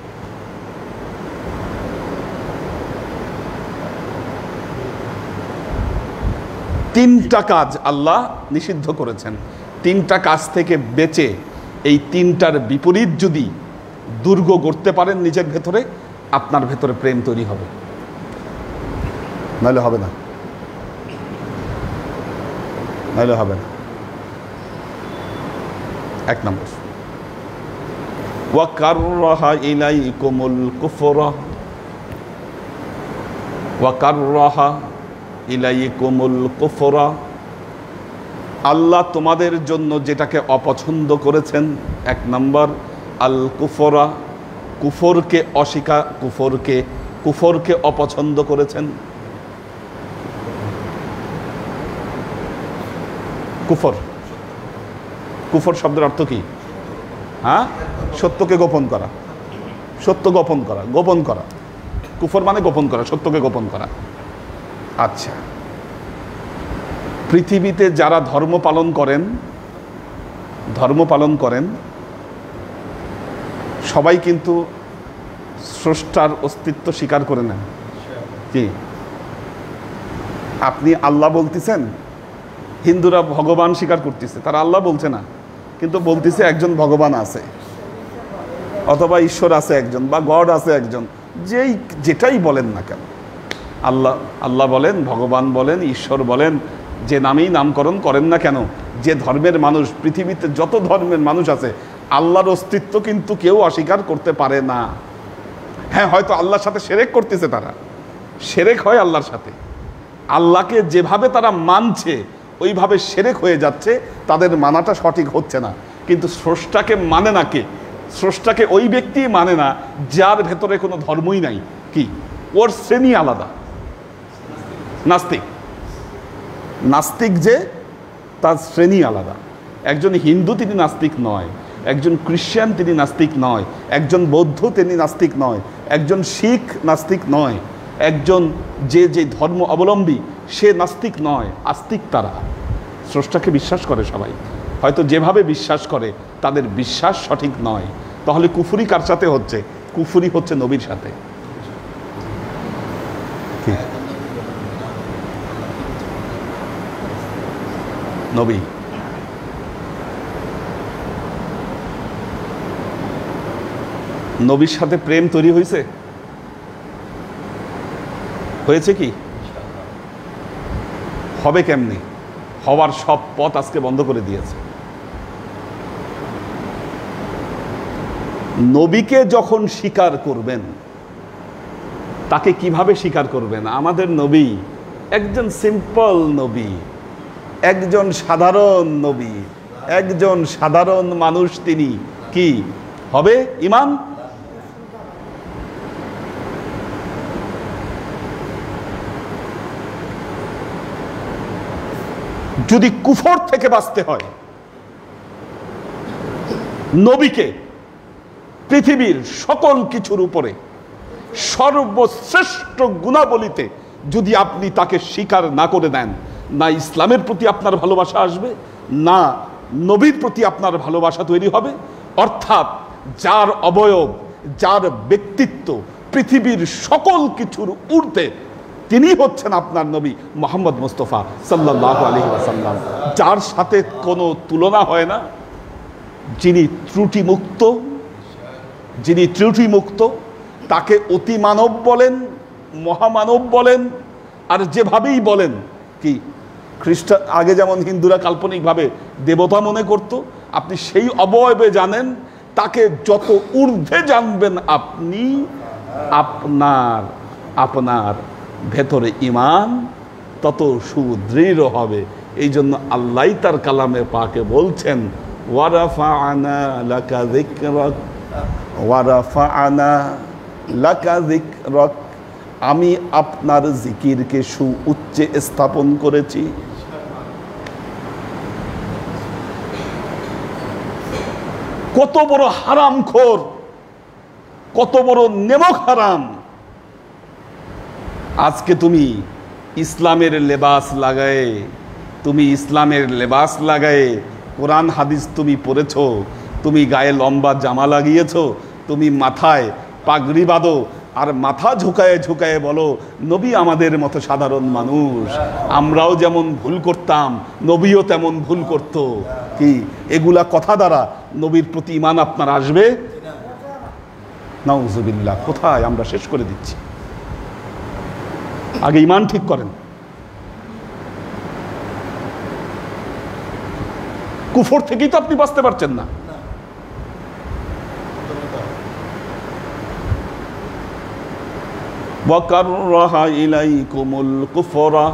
তিনটা কাজ আল্লাহ নিষিদ্ধ করেছেন। তিনটা কাজ থেকে বেঁচে এই তিনটার বিপরীত যদি দুর্গ গড়তে পারেন নিজের ভেতরে, আপনার ভেতরে প্রেম তৈরি হবে, নাহলে হবে না, নাহলে হবে না। এক নম্বর, ওয়াকাররাহা ইলাইকুমুল কুফরা ওয়াকাররাহা ইলাইকুমুল কুফরা, আল্লাহ তোমাদের জন্য যেটাকে অপছন্দ করেছেন, এক নম্বর আল কুফরা, কুফরকে অস্বীকার, কুফরকে অপছন্দ করেছেন। কুফর, কুফর শব্দের অর্থ কি? হ্যাঁ, সত্যকে গোপন করা, সত্য গোপন করা, গোপন করা। কুফর মানে গোপন করা, সত্যকে গোপন করা। আচ্ছা, পৃথিবীতে যারা ধর্ম পালন করেন সবাই কিন্তু স্রষ্টার অস্তিত্ব স্বীকার করে নেন। কি আপনি আল্লাহ বলতেছেন, হিন্দুরা ভগবান স্বীকার করতেছে, তারা আল্লাহ বলছে না, কিন্তু বলতেছে একজন ভগবান আছে, অথবা ঈশ্বর আছে একজন, বা গড আছে একজন, যেটাই বলেন না কেন, আল্লাহ বলেন, ভগবান বলেন, ঈশ্বর বলেন, যে নামেই নামকরণ করেন না কেন, যে ধর্মের মানুষ, পৃথিবীতে যত ধর্মের মানুষ আছে, আল্লাহর অস্তিত্ব কিন্তু কেউ অস্বীকার করতে পারে না। হ্যাঁ, হয়তো আল্লাহর সাথে শিরক করতেছে, তারা শিরক হয় আল্লাহর সাথে, আল্লাহকে যেভাবে তারা মানছে ওইভাবে শিরক হয়ে যাচ্ছে, তাদের মানাটা সঠিক হচ্ছে না। কিন্তু স্রষ্টাকে মানে না কে? স্রষ্টাকে ওই ব্যক্তি মানে না যার ভেতরে কোনো ধর্মই নাই। কি? ওর শ্রেণী আলাদা। নাস্তিক, নাস্তিক যে তার শ্রেণী আলাদা। একজন হিন্দু তিনি নাস্তিক নয়, একজন খ্রিস্টান তিনি নাস্তিক নয়, একজন বৌদ্ধ তিনি নাস্তিক নয়, একজন শিখ নাস্তিক নয়, একজন যে ধর্ম অবলম্বী সে নাস্তিক নয়, আস্তিক। তারা স্রষ্টাকে বিশ্বাস করে সবাই, হয়তো যেভাবে বিশ্বাস করে তাদের বিশ্বাস সঠিক নয়। তাহলে কুফরি কার সাথে হচ্ছে? কুফরি হচ্ছে নবীর সাথে। নবী নবীর সাথে প্রেম তৈরি হয়েছে? হয়েছে কি? হবে কেমনি? হওয়ার সব পথ আজকে বন্ধ করে দিয়েছে। নবীকে যখন স্বীকার করবেন, তাকে কিভাবে স্বীকার করবেন? আমাদের নবী একজন সিম্পল নবী, একজন সাধারণ নবী, একজন সাধারণ মানুষ। তিনি কি হবে? ঈমান। যদি কুফর থেকে বাঁচতে হয়, নবীকে পৃথিবীর সকল কিছুর উপরে সর্বশ্রেষ্ঠ গুণাবলীতে যদি আপনি তাকে স্বীকার না করে দেন, না ইসলামের প্রতি আপনার ভালোবাসা আসবে, না নবীর প্রতি আপনার ভালোবাসা তৈরি হবে। অর্থাৎ যার অবয়ব, যার ব্যক্তিত্ব পৃথিবীর সকল কিছুর ঊর্ধ্বে, তিনি হচ্ছেন আপনার নবী মুহাম্মদ মুস্তাফা সাল্লাল্লাহু আলাইহি ওয়াসাল্লাম, যার সাথে কোনো তুলনা হয় না, যিনি ত্রুটিমুক্ত, তাকে অতি মানব বলেন, মহামানব বলেন, আর যেভাবেই বলেন। কি খ্রিস্টান, আগে যেমন হিন্দুরা কাল্পনিকভাবে দেবতা মনে করত, আপনি সেই অবয়বে জানেন, তাকে যত ঊর্ধ্বে জানবেন আপনি, আপনার ভেতরে ঈমান তত সুদৃঢ় হবে। এই জন্য আল্লাহ তার কালামে পাকে বলছেন, ওয়ারাফা'না লাকা যিকরাক, ওয়ারাফা'না লাকা যিকরাক, আমি আপনার জিকিরকে সুউচ্চে স্থাপন করেছি। কত বড় হারামখোর, কত বড় নেমক হারাম! আজকে তুমি ইসলামের লেবাস লাগায়ে কোরআন হাদিস তুমি পড়েছো, তুমি গায়ে লম্বা জামা লাগিয়েছো, তুমি মাথায় পাগড়ি বাঁধো, আর মাথা ঝুঁকায়ে বলো নবী আমাদের মতো সাধারণ মানুষ, আমরাও যেমন ভুল করতাম নবীও তেমন ভুল করত। কি এগুলা কথা দ্বারা নবীর প্রতি ঈমান আপনার আসবে? নাউজুবিল্লাহ, কোথায় আমরা শেষ করে দিচ্ছি। আগে ঈমান ঠিক করেন। কুফর থেকেই তো আপনি বাঁচতে পারছেন না। ওয়াকাররাহা ইলাইকুমুল কুফরা,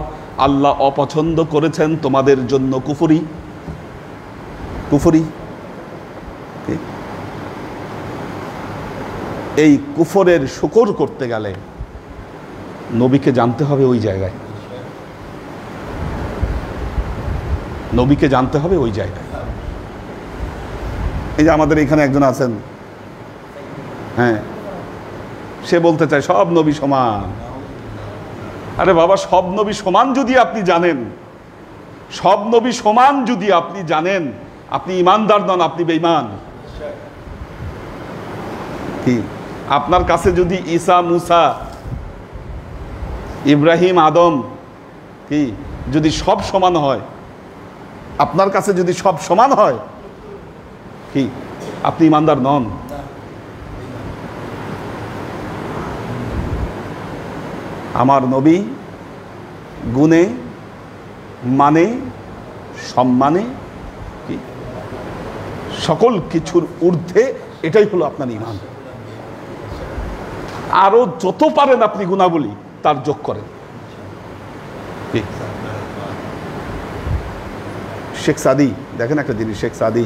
আল্লাহ অপছন্দ করেছেন তোমাদের জন্য কুফরি। কুফরি, এই কুফরের শুকর করতে গেলে নবীকে জানতে হবে ওই জায়গায়, নবীকে জানতে হবে ওই জায়গায়। এই যে আমাদের এখানে একজন আছেন, হ্যাঁ, সে বলতে চায় সব নবী সমান। আরে বাবা, সব নবী সমান যদি আপনি জানেন, সব নবী সমান যদি আপনি জানেন, আপনি ইমানদার নন, আপনি বেঈমান। কি আপনার কাছে যদি ঈসা, মুসা, ইব্রাহিম, আদম কি যদি সব সমান হয়, আপনার কাছে যদি সব সমান হয়, কি আপনি ইমানদার নন। আমার নবী গুণে, মানে, সম্মানে, কি সকল কিছুর ঊর্ধ্বে, এটাই হলো আপনার ঈমান। আরো যত পারেন আপনি গুণাবলী তার যোগ করেন। শেখ সাদি, দেখেন একটা জিনিস, শেখ সাদি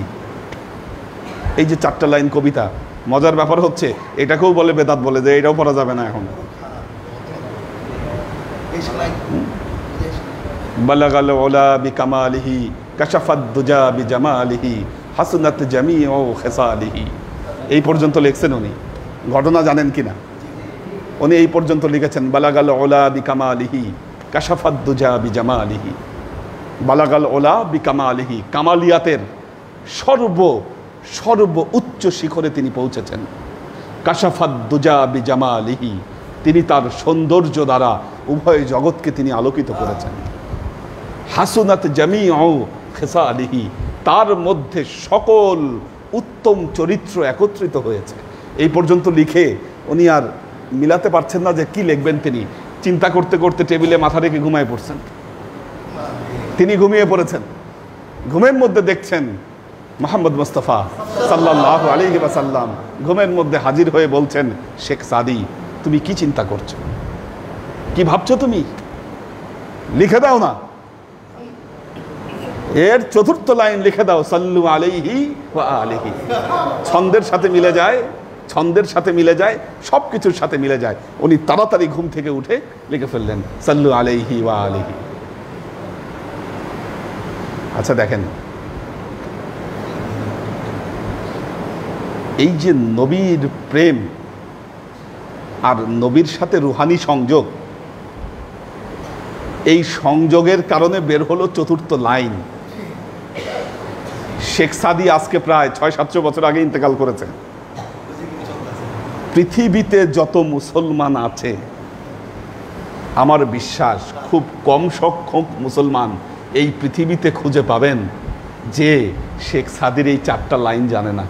এই যে 4টা লাইন কবিতা, মজার ব্যাপার হচ্ছে এটাকেও বলে বেদাত, বলে যে এটাও পড়া যাবে না এখন। বালাগাল উলা বিকামালিহি কাশাফাদ দুজা বিজামালিহি হাসনাত জামিউ খিসালিহি, এই পর্যন্ত লিখছেন উনি। ঘটনা জানেন কিনা? উনি এই পর্যন্ত লিখেছেন, বালাগাল উলা বিকামালিহি কাশাফাদ দুজা বিজামালিহি। বালাগাল উলা বিকামালিহি, কামালিয়াতের সর্ব উচ্চ শিখরে তিনি পৌঁছেছেন। কাশাফাদ দুজা বিজামালিহি, তিনি তার সৌন্দর্য দ্বারা উভয় জগৎকে তিনি আলোকিত করেছেন। হাসুনাত জামিউ খিসালিহি, তার মধ্যে সকল উত্তম চরিত্র একত্রিত হয়েছে। এই পর্যন্ত লিখে উনি আর মিলাতে পারছেন না যে কি লিখবেন। তিনি চিন্তা করতে করতে টেবিলে মাথা রেখে ঘুমিয়ে পড়ছেন। তিনি ঘুমিয়ে পড়েছেন, ঘুমের মধ্যে দেখছেন মুহাম্মদ মুস্তাফা সাল্লাল্লাহু আলাইহি ওয়াসাল্লাম ঘুমের মধ্যে হাজির হয়ে বলছেন, শেখ সাদি তুমি কি চিন্তা করছো, কি ভাবছো, তুমি লিখে দাও না। এর 4র্থ লাইন লিখে দাও, সাল্লু আলাইহি ওয়া আলিহি। ছন্দের সাথে মিলে যায়, ছন্দের সাথে মিলে যায়, সব কিছুর সাথে মিলে যায়। উনি তাড়াতাড়ি ঘুম থেকে উঠে লিখে ফেললেন, সাল্লু আলাইহি ওয়া আলিহি। আচ্ছা দেখেন, এই যে নবীর প্রেম আর নবীর সাথে রুহানি সংযোগ, এই সংযোগের কারণে বের হলো 4র্থ লাইন। শেখ সাদি আজকে প্রায় 600-700 বছর আগে ইন্তেকাল করেছে। পৃথিবীতে যত মুসলমান আছে, আমার বিশ্বাস খুব কম সংখ্যক মুসলমান এই পৃথিবীতে খুঁজে পাবেন যে শেখ সাদির এই 4টা লাইন জানে না।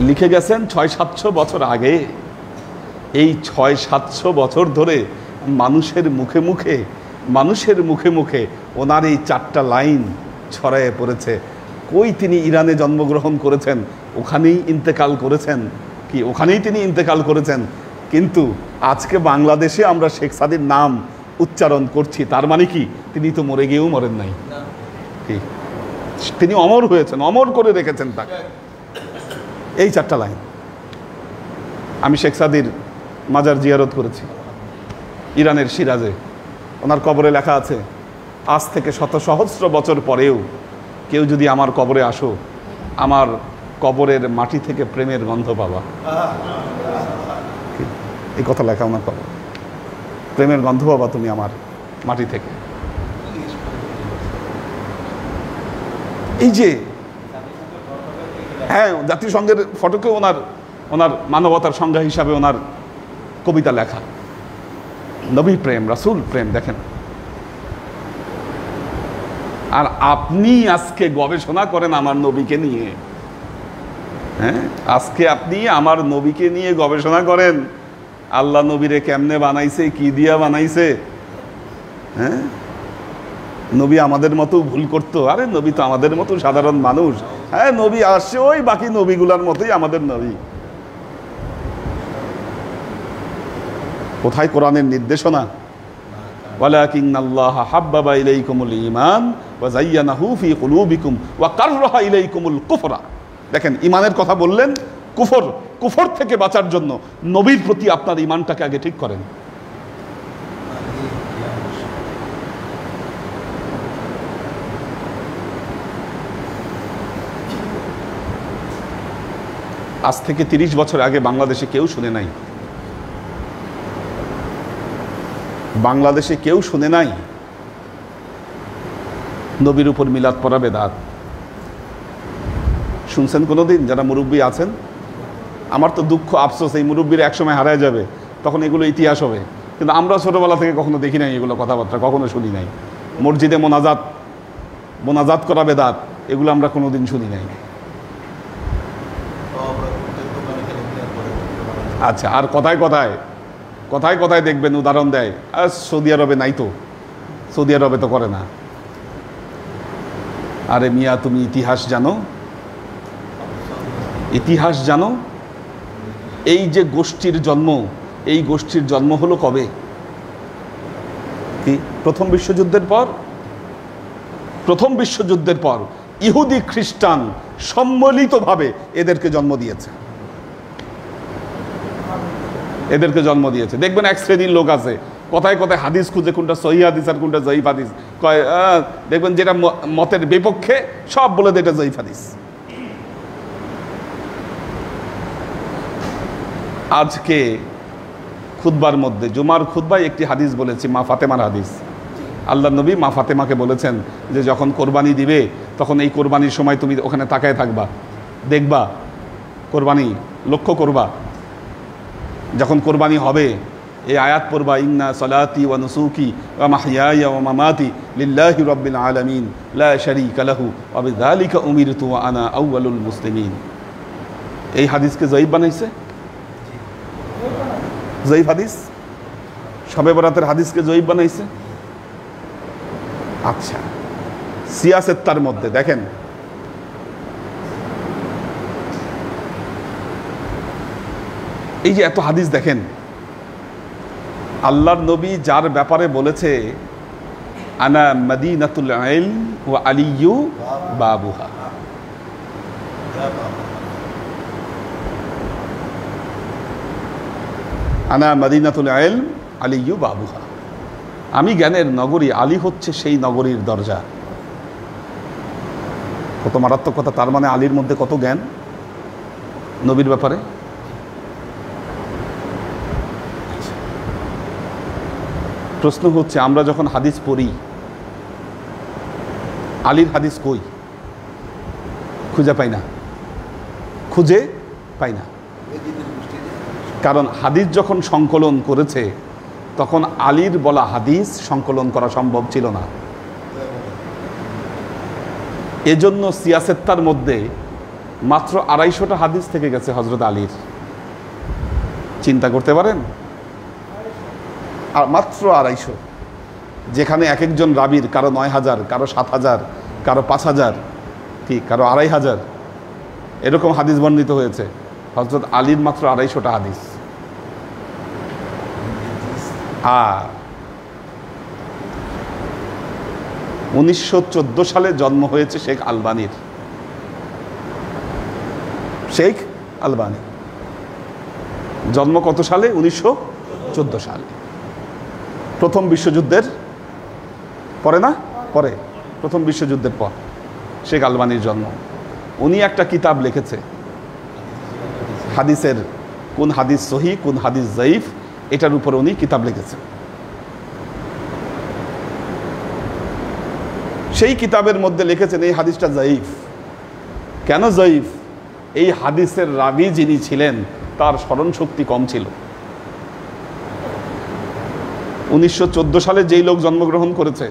লিখে গেছেন 600-700 বছর আগে। এই 600-700 বছর ধরে মানুষের মুখে মুখে ওনার এই 4টা লাইন ছড়ায়ে পড়েছে। কই তিনি ইরানে জন্মগ্রহণ করেছেন, ওখানেই ইন্তেকাল করেছেন, কি ওখানেই তিনি ইন্তেকাল করেছেন। কিন্তু আজকে বাংলাদেশে আমরা শেখ সাদির নাম উচ্চারণ করছি, তার মানে কি তিনি তো মরে গিয়েও মরেন নাই, কি তিনি অমর হয়েছেন, অমর করে রেখেছেন তাকে। এই 4টা লাইন। আমি শেখ সাদির মাজার জিয়ারত করেছি ইরানের সিরাজে। ওনার কবরে লেখা আছে, আজ থেকে শত সহস্র বছর পরেও কেউ যদি আমার কবরে আসো, আমার কবরের মাটি থেকে প্রেমের গন্ধ পাবা। এই কথা লেখা ওনার কবর, প্রেমের গন্ধ পাবা তুমি আমার মাটি থেকে। এই যে হ্যাঁ, জাতিসংঘের ফটোকে ওনার মানবতার সংজ্ঞা হিসাবে ওনার কবিতা লেখা। নবী প্রেম, রাসূল প্রেম, দেখেন। আর আপনি আজকে গবেষণা করেন আমার নবীকে নিয়ে, হ্যাঁ, আজকে আপনি আমার নবীকে নিয়ে গবেষণা করেন, আল্লাহ নবীরে কেমনে বানাইছে, কি দিয়া বানাইছে। হ্যাঁ, নবী আমাদের মতো ভুল করতো? আরে নবী তো আমাদের মতো সাধারণ মানুষ। হ্যাঁ, নবী আসছে ওই বাকি নবীগুলার মতোই আমাদের নবী। কোথায় কোরআনের নির্দেশনা? ওয়ালাকিন্নাল্লাহা হাব্বাবা ইলাইকুমুল ঈমান ওয়া যায়্যানাহু ফি কুলুবিকুম ওয়া কাররাহা ইলাইকুমুল কুফরা। দেখেন, ঈমানের কথা বললেন, কুফর থেকে বাঁচার জন্য নবীর প্রতি আপনার ঈমানটাকে আগে ঠিক করেন। আজ থেকে 30 বছর আগে বাংলাদেশে কেউ শুনে নাই, বাংলাদেশে কেউ শুনে নাই নবীর উপর মিলাদ পড়া বেদাত। শুনছেন কোনোদিন? যারা মুরব্বী আছেন, আমার তো দুঃখ, আফসোস, এই মুরব্বীর একসময় হারায় যাবে, তখন এগুলো ইতিহাস হবে। কিন্তু আমরা ছোটবেলা থেকে কখনো দেখি নাই এগুলো, কথাবার্তা কখনো শুনি নাই। মসজিদে মোনাজাত করা বেদাত, এগুলো আমরা কোনোদিন শুনি নাই। আচ্ছা, আর কথায় কথায় দেখবেন উদাহরণ দেয়, আর সৌদি আরবে নাই তো, সৌদি আরবে তো করে না। আরে মিয়া, তুমি ইতিহাস জানো? এই যে গোষ্ঠীর জন্ম, এই গোষ্ঠীর জন্ম হলো কবে? কি? প্রথম বিশ্বযুদ্ধের পর ইহুদি খ্রিস্টান সম্মিলিতভাবে এদেরকে জন্ম দিয়েছে। দেখবেন এক শ্রেণীর লোক আছে, কথায় হাদিস খুঁজে কোনটা সহিহ হাদিস আর কোনটা জয়ীফ হাদিস কয়। দেখবেন যেটা মতের বিপক্ষে সব বলে দেয় এটা জয়ীফ হাদিস। আজকে খুতবার মধ্যে, জুমার খুতবায় একটি হাদিস বলেছি, মা ফাতেমার হাদিস। আল্লাহর নবী মা ফাতেমাকে বলেছেন যে যখন কোরবানি দিবে তখন এই কোরবানির সময় তুমি ওখানে তাকায় থাকবা, দেখবা, কোরবানি লক্ষ্য করবা। যখন কোরবানি হবে এই আয়াত পড়বা, ইন্না সালাতি ওয়া নুসুকি ওয়া মাহইয়ায়া ওয়া মামাতি লিল্লাহি রাব্বিল আলামিন লা শারীকা লাহু ওয়া বিযালিকা উমিরতু ওয়া আনা আউয়ালুল মুসলিমিন। এই হাদিসকে জয়ীফ বানাইছে, জয়ীফ হাদিস। শবে বরাতের হাদিসকে জয়ীফ বানাইছে। আচ্ছা, সিয়াসেত্তার মধ্যে দেখেন, এই যে এত হাদিস দেখেন, আল্লাহর নবী যার ব্যাপারে বলেছে আনা মদিনাতুল ইলম ওয়া আলিয়্যু বাবুহা, আনা মদিনাতুল ইলম আলিয়্যু বাবুহা, আমি জ্ঞানের নগরী, আলী হচ্ছে সেই নগরীর দরজা। কত মারাত্মক কথা! তার মানে আলীর মধ্যে কত জ্ঞান নবীর ব্যাপারে। প্রশ্ন হচ্ছে, আমরা যখন হাদিস পড়ি, আলীর হাদিস কই? খুঁজে পাই না। কারণ হাদিস যখন সংকলন করেছে তখন আলীর বলা হাদিস সংকলন করা সম্ভব ছিল না। এজন্য সিয়াসেত্তার মধ্যে মাত্র 250টা হাদিস থেকে গেছে হযরত আলীর। চিন্তা করতে পারেন, আর মাত্র 250, যেখানে এক একজন রাবির কারো 9000, কারো 7000, কারো 5000, ঠিক কারো 2500, এরকম হাদিস বর্ণিত হয়েছে। হযরত আলীর মাত্র 250টা হাদিস। আর 1914 সালে জন্ম হয়েছে শেখ আলবানী। জন্ম কত সালে? 1914 সালে, প্রথম বিশ্বযুদ্ধের পরে না, পরে, প্রথম বিশ্বযুদ্ধের পর শেখ আলবানীর জন্ম। উনি একটা কিতাব লিখেছে, হাদিসের কোন হাদিস সহিহ কোন হাদিস জয়ীফ, এটার উপর উনি কিতাব লিখেছেন। সেই কিতাবের মধ্যে লিখেছেন এই হাদিসটা জয়ীফ। কেন জয়ীফ? এই হাদিসের রাবি যিনি ছিলেন তার স্মরণ শক্তি কম ছিল। 1914 সালে যেই লোক জন্মগ্রহণ করেছে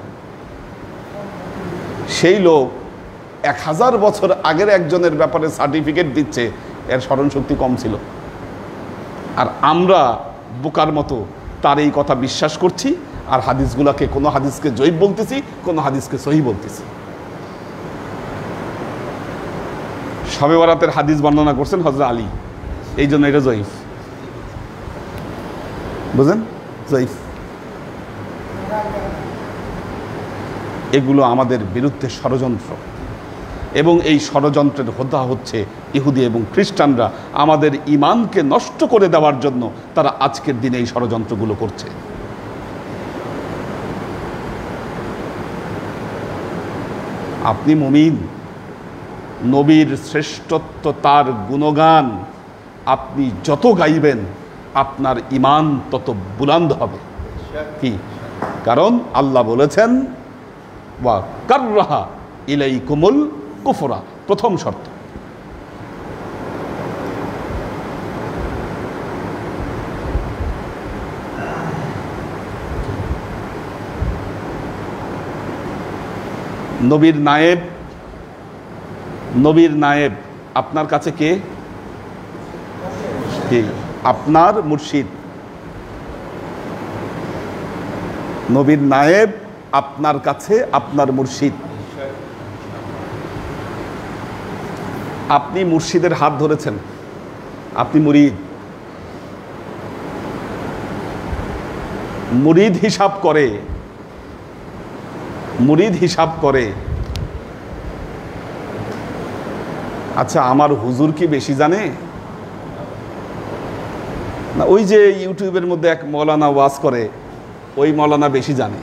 সেই লোক 1000 বছর আগের একজনের ব্যাপারে সার্টিফিকেট দিচ্ছে এর স্মরণশক্তি কম ছিল। আর আমরা বোকার মতো তার এই কথা বিশ্বাস করছি, আর হাদিসগুলোকে কোনো হাদিসকে জয়ীফ বলতেছি, কোনো হাদিসকে সহিহ বলতেছি। শবে বরাতের হাদিস বর্ণনা করছেন হযরত আলী, এই জন্য এটা জয়ীফ, বুঝলেন? জয়ীফ। এগুলো আমাদের বিরুদ্ধে ষড়যন্ত্র, এবং এই ষড়যন্ত্রের হোতা হচ্ছে ইহুদি এবং খ্রিস্টানরা। আমাদের ঈমানকে নষ্ট করে দেওয়ার জন্য তারা আজকের দিনে এই ষড়যন্ত্রগুলো করছে। আপনি মুমিন, নবীর শ্রেষ্ঠত্ব, তার গুণগান আপনি যত গাইবেন আপনার ঈমান তত বুলন্দ হবে। কি কারণ? আল্লাহ বলেছেন ওয়া কাররাহা ইলাইকুমুল কুফরা, প্রথম শর্ত। নবীর নায়েব, নবীর নায়েব আপনার কাছে কে? আপনার মুর্শিদ। নবীর নায়েব আপনার কাছে আপনার মুর্শিদ। আপনি মুর্শিদের হাত ধরেছেন, আপনি মুরিদ। মুরিদ হিসাব করে, মুরিদ হিসাব করে আচ্ছা আমার হুজুর কি বেশি জানে না, ওই যে ইউটিউবের মধ্যে এক মৌলানা ওয়াজ করে, ওই মৌলানা বেশি জানে।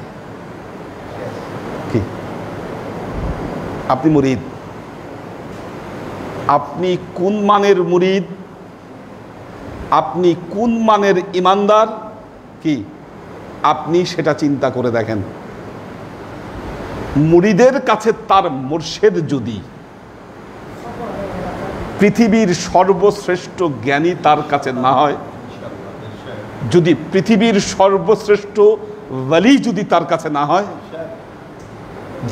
কি আপনি মুরিদ? আপনি কোন মানের মুরিদ, আপনি কোন মানের ইমানদার, কি আপনি সেটা চিন্তা করে দেখেন। মুরিদের কাছে তার মুর্শিদ যদি পৃথিবীর সর্বশ্রেষ্ঠ জ্ঞানী তার কাছে না হয়, যদি পৃথিবীর সর্বশ্রেষ্ঠ ওয়ালি যদি তার কাছে না হয়,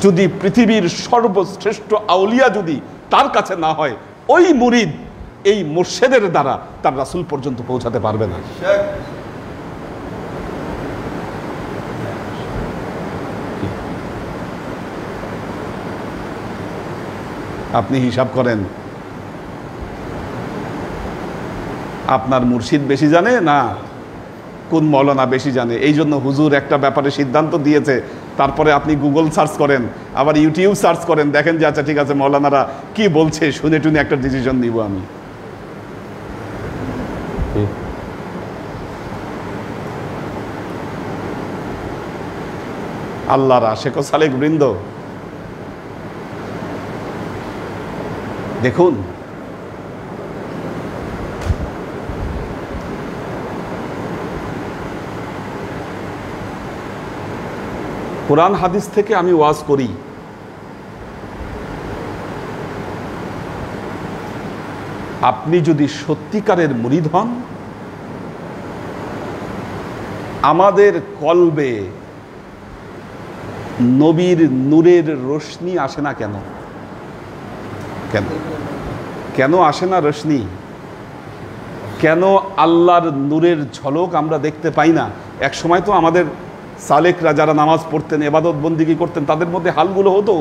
যদি পৃথিবীর সর্বশ্রেষ্ঠ আউলিয়া যদি তার কাছে না হয়, ওই মুরিদ এই মুর্শিদের দ্বারা তার রাসূল পর্যন্ত পৌঁছাতে পারবে না। আপনি হিসাব করেন, আপনার মুর্শিদ বেশি জানে না কোন মৌলানা বেশি জানে। এই জন্য হুজুর একটা ব্যাপারে সিদ্ধান্ত দিয়েছে, তারপরে আপনি গুগল সার্চ করেন, আবার ইউটিউব সার্চ করেন, দেখেন যে আচ্ছা ঠিক আছে মৌলানারা কি বলছে, শুনে টুনে একটা ডিসিশন নিব আমি। আল্লাহর আশেক ও সালেক বৃন্দ, দেখুন কোরআন হাদিস থেকে আমি ওয়াজ করি, আপনি যদি সত্যিকারের মুরিদ হন, আমাদের কলবে নবীর নূরের রোশনি আসে না কেন? কেন কেন আসে না রোশনি? কেন আল্লাহর নূরের ঝলক আমরা দেখতে পাই না? এক সময় তো আমাদের সালেকরা যারা নামাজ পড়তেন, ইবাদত বন্দিগি করতেন, তাদের মধ্যে হালগুলো হতো,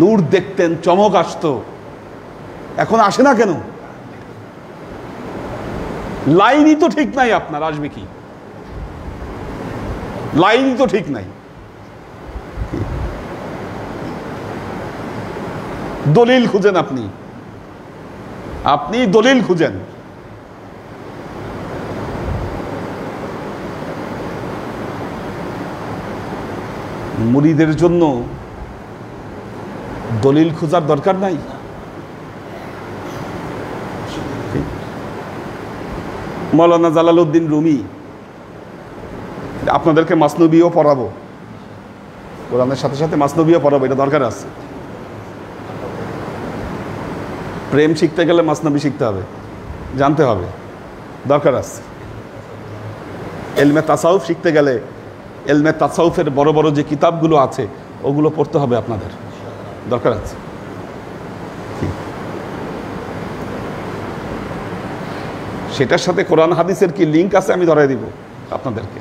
নূর দেখতেন, চমক আসতো। এখন আসে না কেন? লাইনই তো ঠিক নাই আপনার, আসবে কি? লাইনই তো ঠিক নাই। দলিল খুঁজেন, আপনি আপনি দলিল খুঁজেন। মুরিদের জন্য দলিল খোঁজার দরকার নাই। মৌলানা জালালউদ্দিন রুমি, আপনাদেরকে মাসনবিও পড়াবো, কোরআনের সাথে সাথে মাসনবিও পড়াবো, এটা দরকার আছে। প্রেম শিখতে গেলে মাসনবি শিখতে হবে, জানতে হবে, দরকার আছে। ইলমে তাসাউফ শিখতে গেলে ইলমে তাসাউফের বড় বড় যে কিতাবগুলো আছে ওগুলো পড়তে হবে, আপনাদের দরকার আছে। সেটার সাথে কোরআন হাদিসের কি লিঙ্ক আছে আমি ধরাই দিব আপনাদেরকে।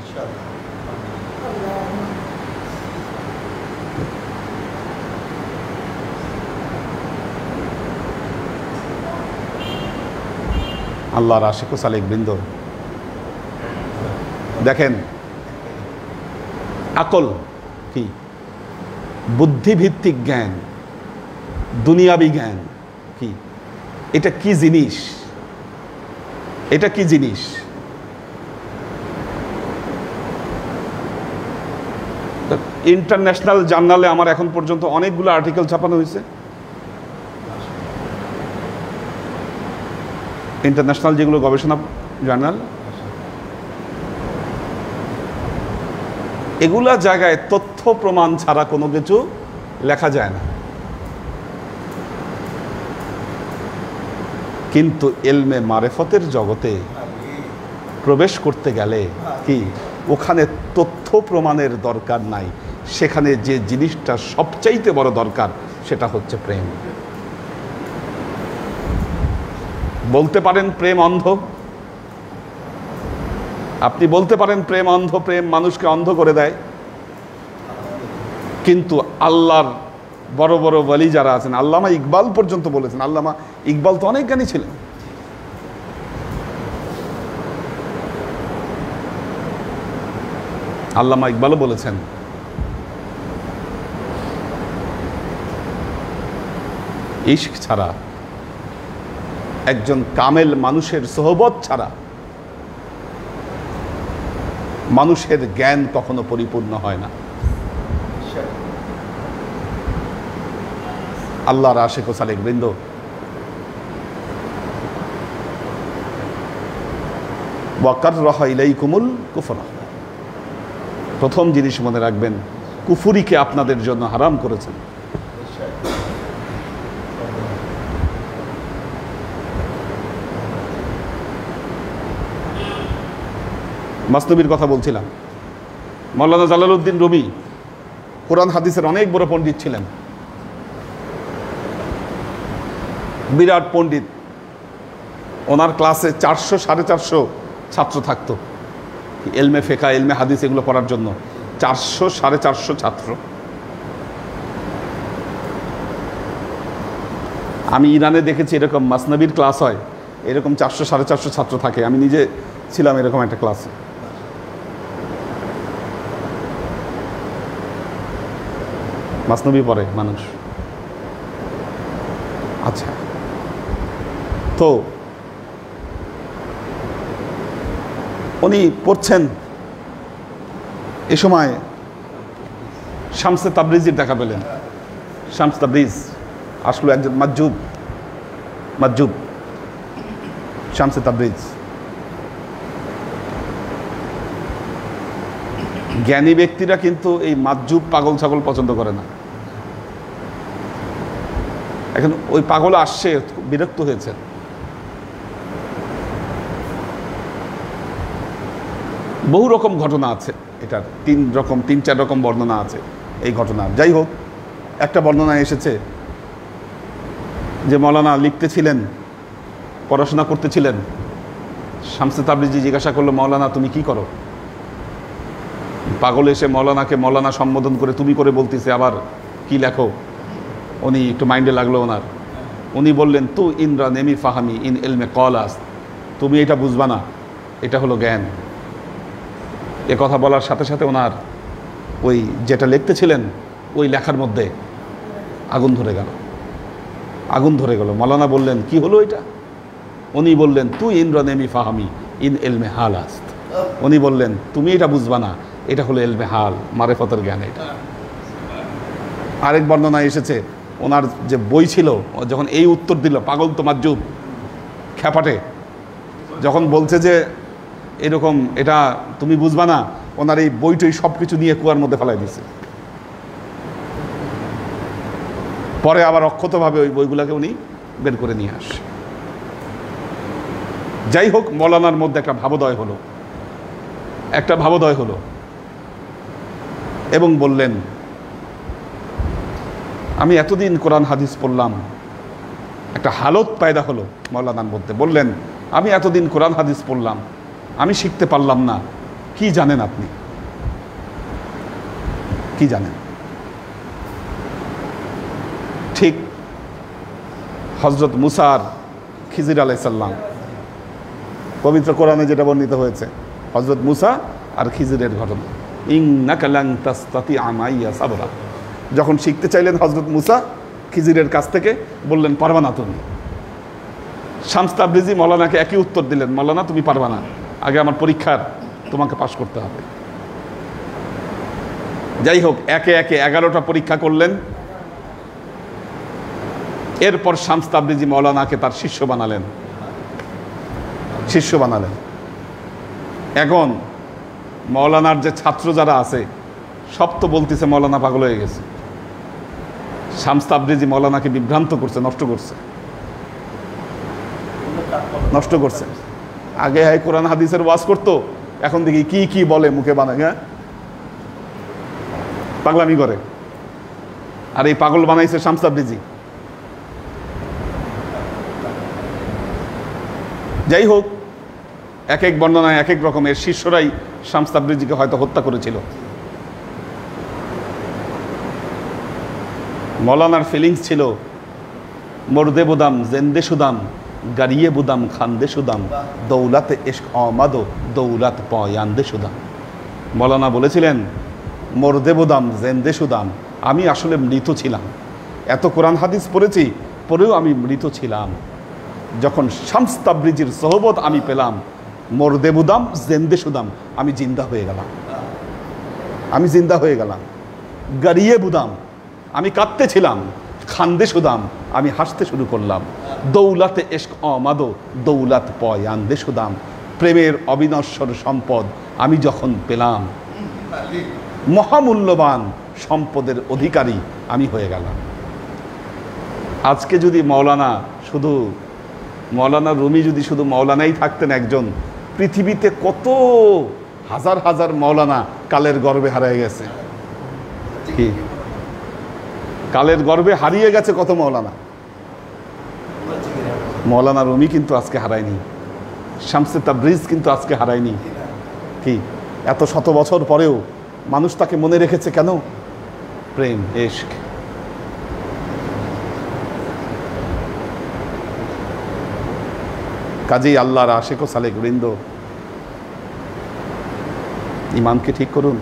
আল্লাহর আশিক ও সালেক বৃন্দ, দেখেন আকল কি, বুদ্ধিভিত্তিক জ্ঞান, দুনিয়াবি জ্ঞান কি, এটা কি জিনিস? এটা কি জিনিস? ইন্টারন্যাশনাল জার্নালে আমার এখন পর্যন্ত অনেকগুলো আর্টিকেল ছাপানো হয়েছে। ইন্টারন্যাশনাল যেগুলো গবেষণা জার্নাল, এগুলা জায়গায় তথ্য প্রমাণ ছাড়া কোনো কিছু লেখা যায় না। কিন্তু এলমে মারেফতের জগতে প্রবেশ করতে গেলে কি ওখানে তথ্য প্রমাণের দরকার নাই, সেখানে যে জিনিসটা সবচাইতে বড় দরকার সেটা হচ্ছে প্রেম। বলতে পারেন প্রেম অন্ধ, আপনি বলতে পারেন প্রেম অন্ধ, প্রেম মানুষকে অন্ধ করে দেয়, কিন্তু আল্লাহর বড় বড় ওয়ালি যারা আছেন, আল্লামা ইকবাল পর্যন্ত বলেছেন, আল্লামা ইকবাল তো অনেক জ্ঞানী ছিলেন, আল্লামা ইকবালও বলেছেন ইশক ছাড়া, একজন কামেল মানুষের সোহবত ছাড়া মানুষের জ্ঞান কখনো পরিপূর্ণ হয় না। আল্লাহর আশিক ও সালেক বৃন্দ, ওয়াকাররাহা ইলাইকুমুল কুফরা, প্রথম জিনিস মনে রাখবেন, কুফুরিকে আপনাদের জন্য হারাম করেছেন। মাসনবীর কথা বলছিলাম, মাওলানা জালালউদ্দিন রুমি কোরআন হাদিসের অনেক বড় পণ্ডিত ছিলেন, বিরাট পণ্ডিত। ওনার ক্লাসে 400 450 ছাত্র থাকতো, এলমে ফেকা, এলমে হাদিস এগুলো পড়ার জন্য 400 450 ছাত্র। আমি ইরানে দেখেছি এরকম মাসনবীর ক্লাস হয়, এরকম 400 450 ছাত্র থাকে। আমি নিজে ছিলাম এরকম একটা ক্লাসে। মাসনবী পড়ে মানুষ। আচ্ছা, তো উনি পড়ছেন, এ সময় শামসে তাবরিজির দেখা পেলেন। শামস তাবরিজ আসলো একজন মাজুব শামসে তাবরিজ। জ্ঞানী ব্যক্তিরা কিন্তু এই মাজুব পাগল ছাগল পছন্দ করে না। এখন ওই পাগল আসছে, বিরক্ত হয়েছে। বহু রকম ঘটনা আছে, এটার 3-4 রকম বর্ণনা আছে এই ঘটনার। যাই হোক, একটা বর্ণনা এসেছে যে মৌলানা লিখতেছিলেন, পড়াশোনা করতেছিলেন, শামসে তাবরিজি জিজ্ঞাসা করলো, মৌলানা তুমি কি করো? পাগল এসে মৌলানাকে মৌলানা সম্বোধন করে তুমি করে বলতেছে, আবার কি লেখো? উনি একটু মাইন্ডে লাগলো ওনার। উনি বললেন, তু ইনরা নেমি ফাহামি ইন এলমে কলাস, তুমি এটা বুঝবা না, এটা হলো জ্ঞান। এ কথা বলার সাথে সাথে ওনার ওই যেটা লিখতেছিলেন ওই লেখার মধ্যে আগুন ধরে গেল। মৌলানা বললেন, কি হলো এটা? উনি বললেন, তুই ইনরা নেমি ফাহামি ইন এলমে হাল আস্ত। উনি বললেন, তুমি এটা বুঝবা না, এটা হলো এলমে হাল, মারেফতের জ্ঞান। এটা আরেক বর্ণনা এসেছে, ওনার যে বই ছিল, যখন এই উত্তর দিল, পাগল তো মাজুব খ্যাপাটে, যখন বলছে যে এরকম এটা তুমি বুঝবা না, ওনার এই বইটই সব কিছু নিয়ে কুয়ার মধ্যে ফেলাই দিছে। পরে আবার অক্ষতভাবে ওই বইগুলাকে উনি বের করে নিয়ে আসে। যাই হোক, মৌলানার মধ্যে একটা ভাবোদয় হলো এবং বললেন, আমি এতদিন কোরআন হাদিস পড়লাম, একটা হালত পায়দা হলো মৌলানার মধ্যে। বললেন, আমি এতদিন কোরআন হাদিস পড়লাম, আমি শিখতে পারলাম না। কি জানেন আপনি? কি জানেন? ঠিক হযরত মুসা আর খিজির আলাইহিস সালাম, পবিত্র কোরআনে যেটা বর্ণিত হয়েছে, হযরত মুসা আর খিজিরের ঘটনা। ইন্নাকা লান তাসতাতিআ মাইয়া সাবরা। যখন শিখতে চাইলেন হযরত মুসা খিজিরের কাছ থেকে, বললেন পারবা না তুমি। শামস তাবরিজি মৌলানাকে একই উত্তর দিলেন, মৌলানা তুমি পারবা না, আগে আমার পরীক্ষার তোমাকে পাশ করতে হবে। যাই হোক, একে একে 11টা পরীক্ষা করলেন। এরপর শামস তাবরিজি মৌলানাকে তার শিষ্য বানালেন। এখন মৌলানার যে ছাত্র যারা আছে সব তো বলতেছে মৌলানা পাগল হয়ে গেছে। শামস তাবরিজি মৌলানাকে বিভ্রান্ত করছে, নষ্ট করছে। আগে হয় কোরআন হাদিসের ওয়াজ করতো, এখন দেখি কি কি বলে মুখে বানায়, হ্যাঁ পাগলামি করে। আর এই পাগল বানাইছে শামস তাবরিজি। যাই হোক, এক এক বর্ণনায় এক এক রকমের শিষ্যরাই শামস তাবরিজিকে হয়তো হত্যা করেছিল। মৌলানার ফিলিংস ছিল মর্দে বুদাম জেন্দে সুদাম গাড়িয়ে বুদাম খান্দে সুদাম দৌলাতে ইশক আমাদো দৌলাত পয়ান্দে সুদাম। মৌলানা বলেছিলেন মর্দে বুদাম জেন্দে সুদাম, আমি আসলে মৃত ছিলাম। এত কোরআন হাদিস পড়েছি, পরেও আমি মৃত ছিলাম। যখন শামস তাবরিজির সোহবত আমি পেলাম, মর্দে বুদাম জেন্দে সুদাম, আমি জিন্দা হয়ে গেলাম। গাড়িয়ে বুদাম, আমি কাঁদতেছিলাম। খান্দে সুদাম, আমি হাসতে শুরু করলাম। দৌলাতে ইশক আমাদো দৌলাত পয়ান্দে সুদাম, প্রেমের অবিনশ্বর সম্পদ আমি যখন পেলাম, মহামূল্যবান সম্পদের অধিকারী আমি হয়ে গেলাম। আজকে যদি মৌলানা রুমি যদি শুধু মৌলানাই থাকতেন একজন, পৃথিবীতে কত হাজার হাজার মৌলানা কালের গর্ভে হারিয়ে গেছে। কি কালের গর্ভে হারিয়ে গেছে কত মৌলানা। মৌলানা রুমি কিন্তু আজকে হারায়নি, শামসে তাবরিজ কিন্তু আজকে হারায়নি। কি এত শত বছর পরেও মানুষ তাকে মনে রেখেছে কেন? প্রেম, ইশক। কাজেই আল্লাহর আশিক ও সালেক বৃন্দ, ইমানকে ঠিক করুন।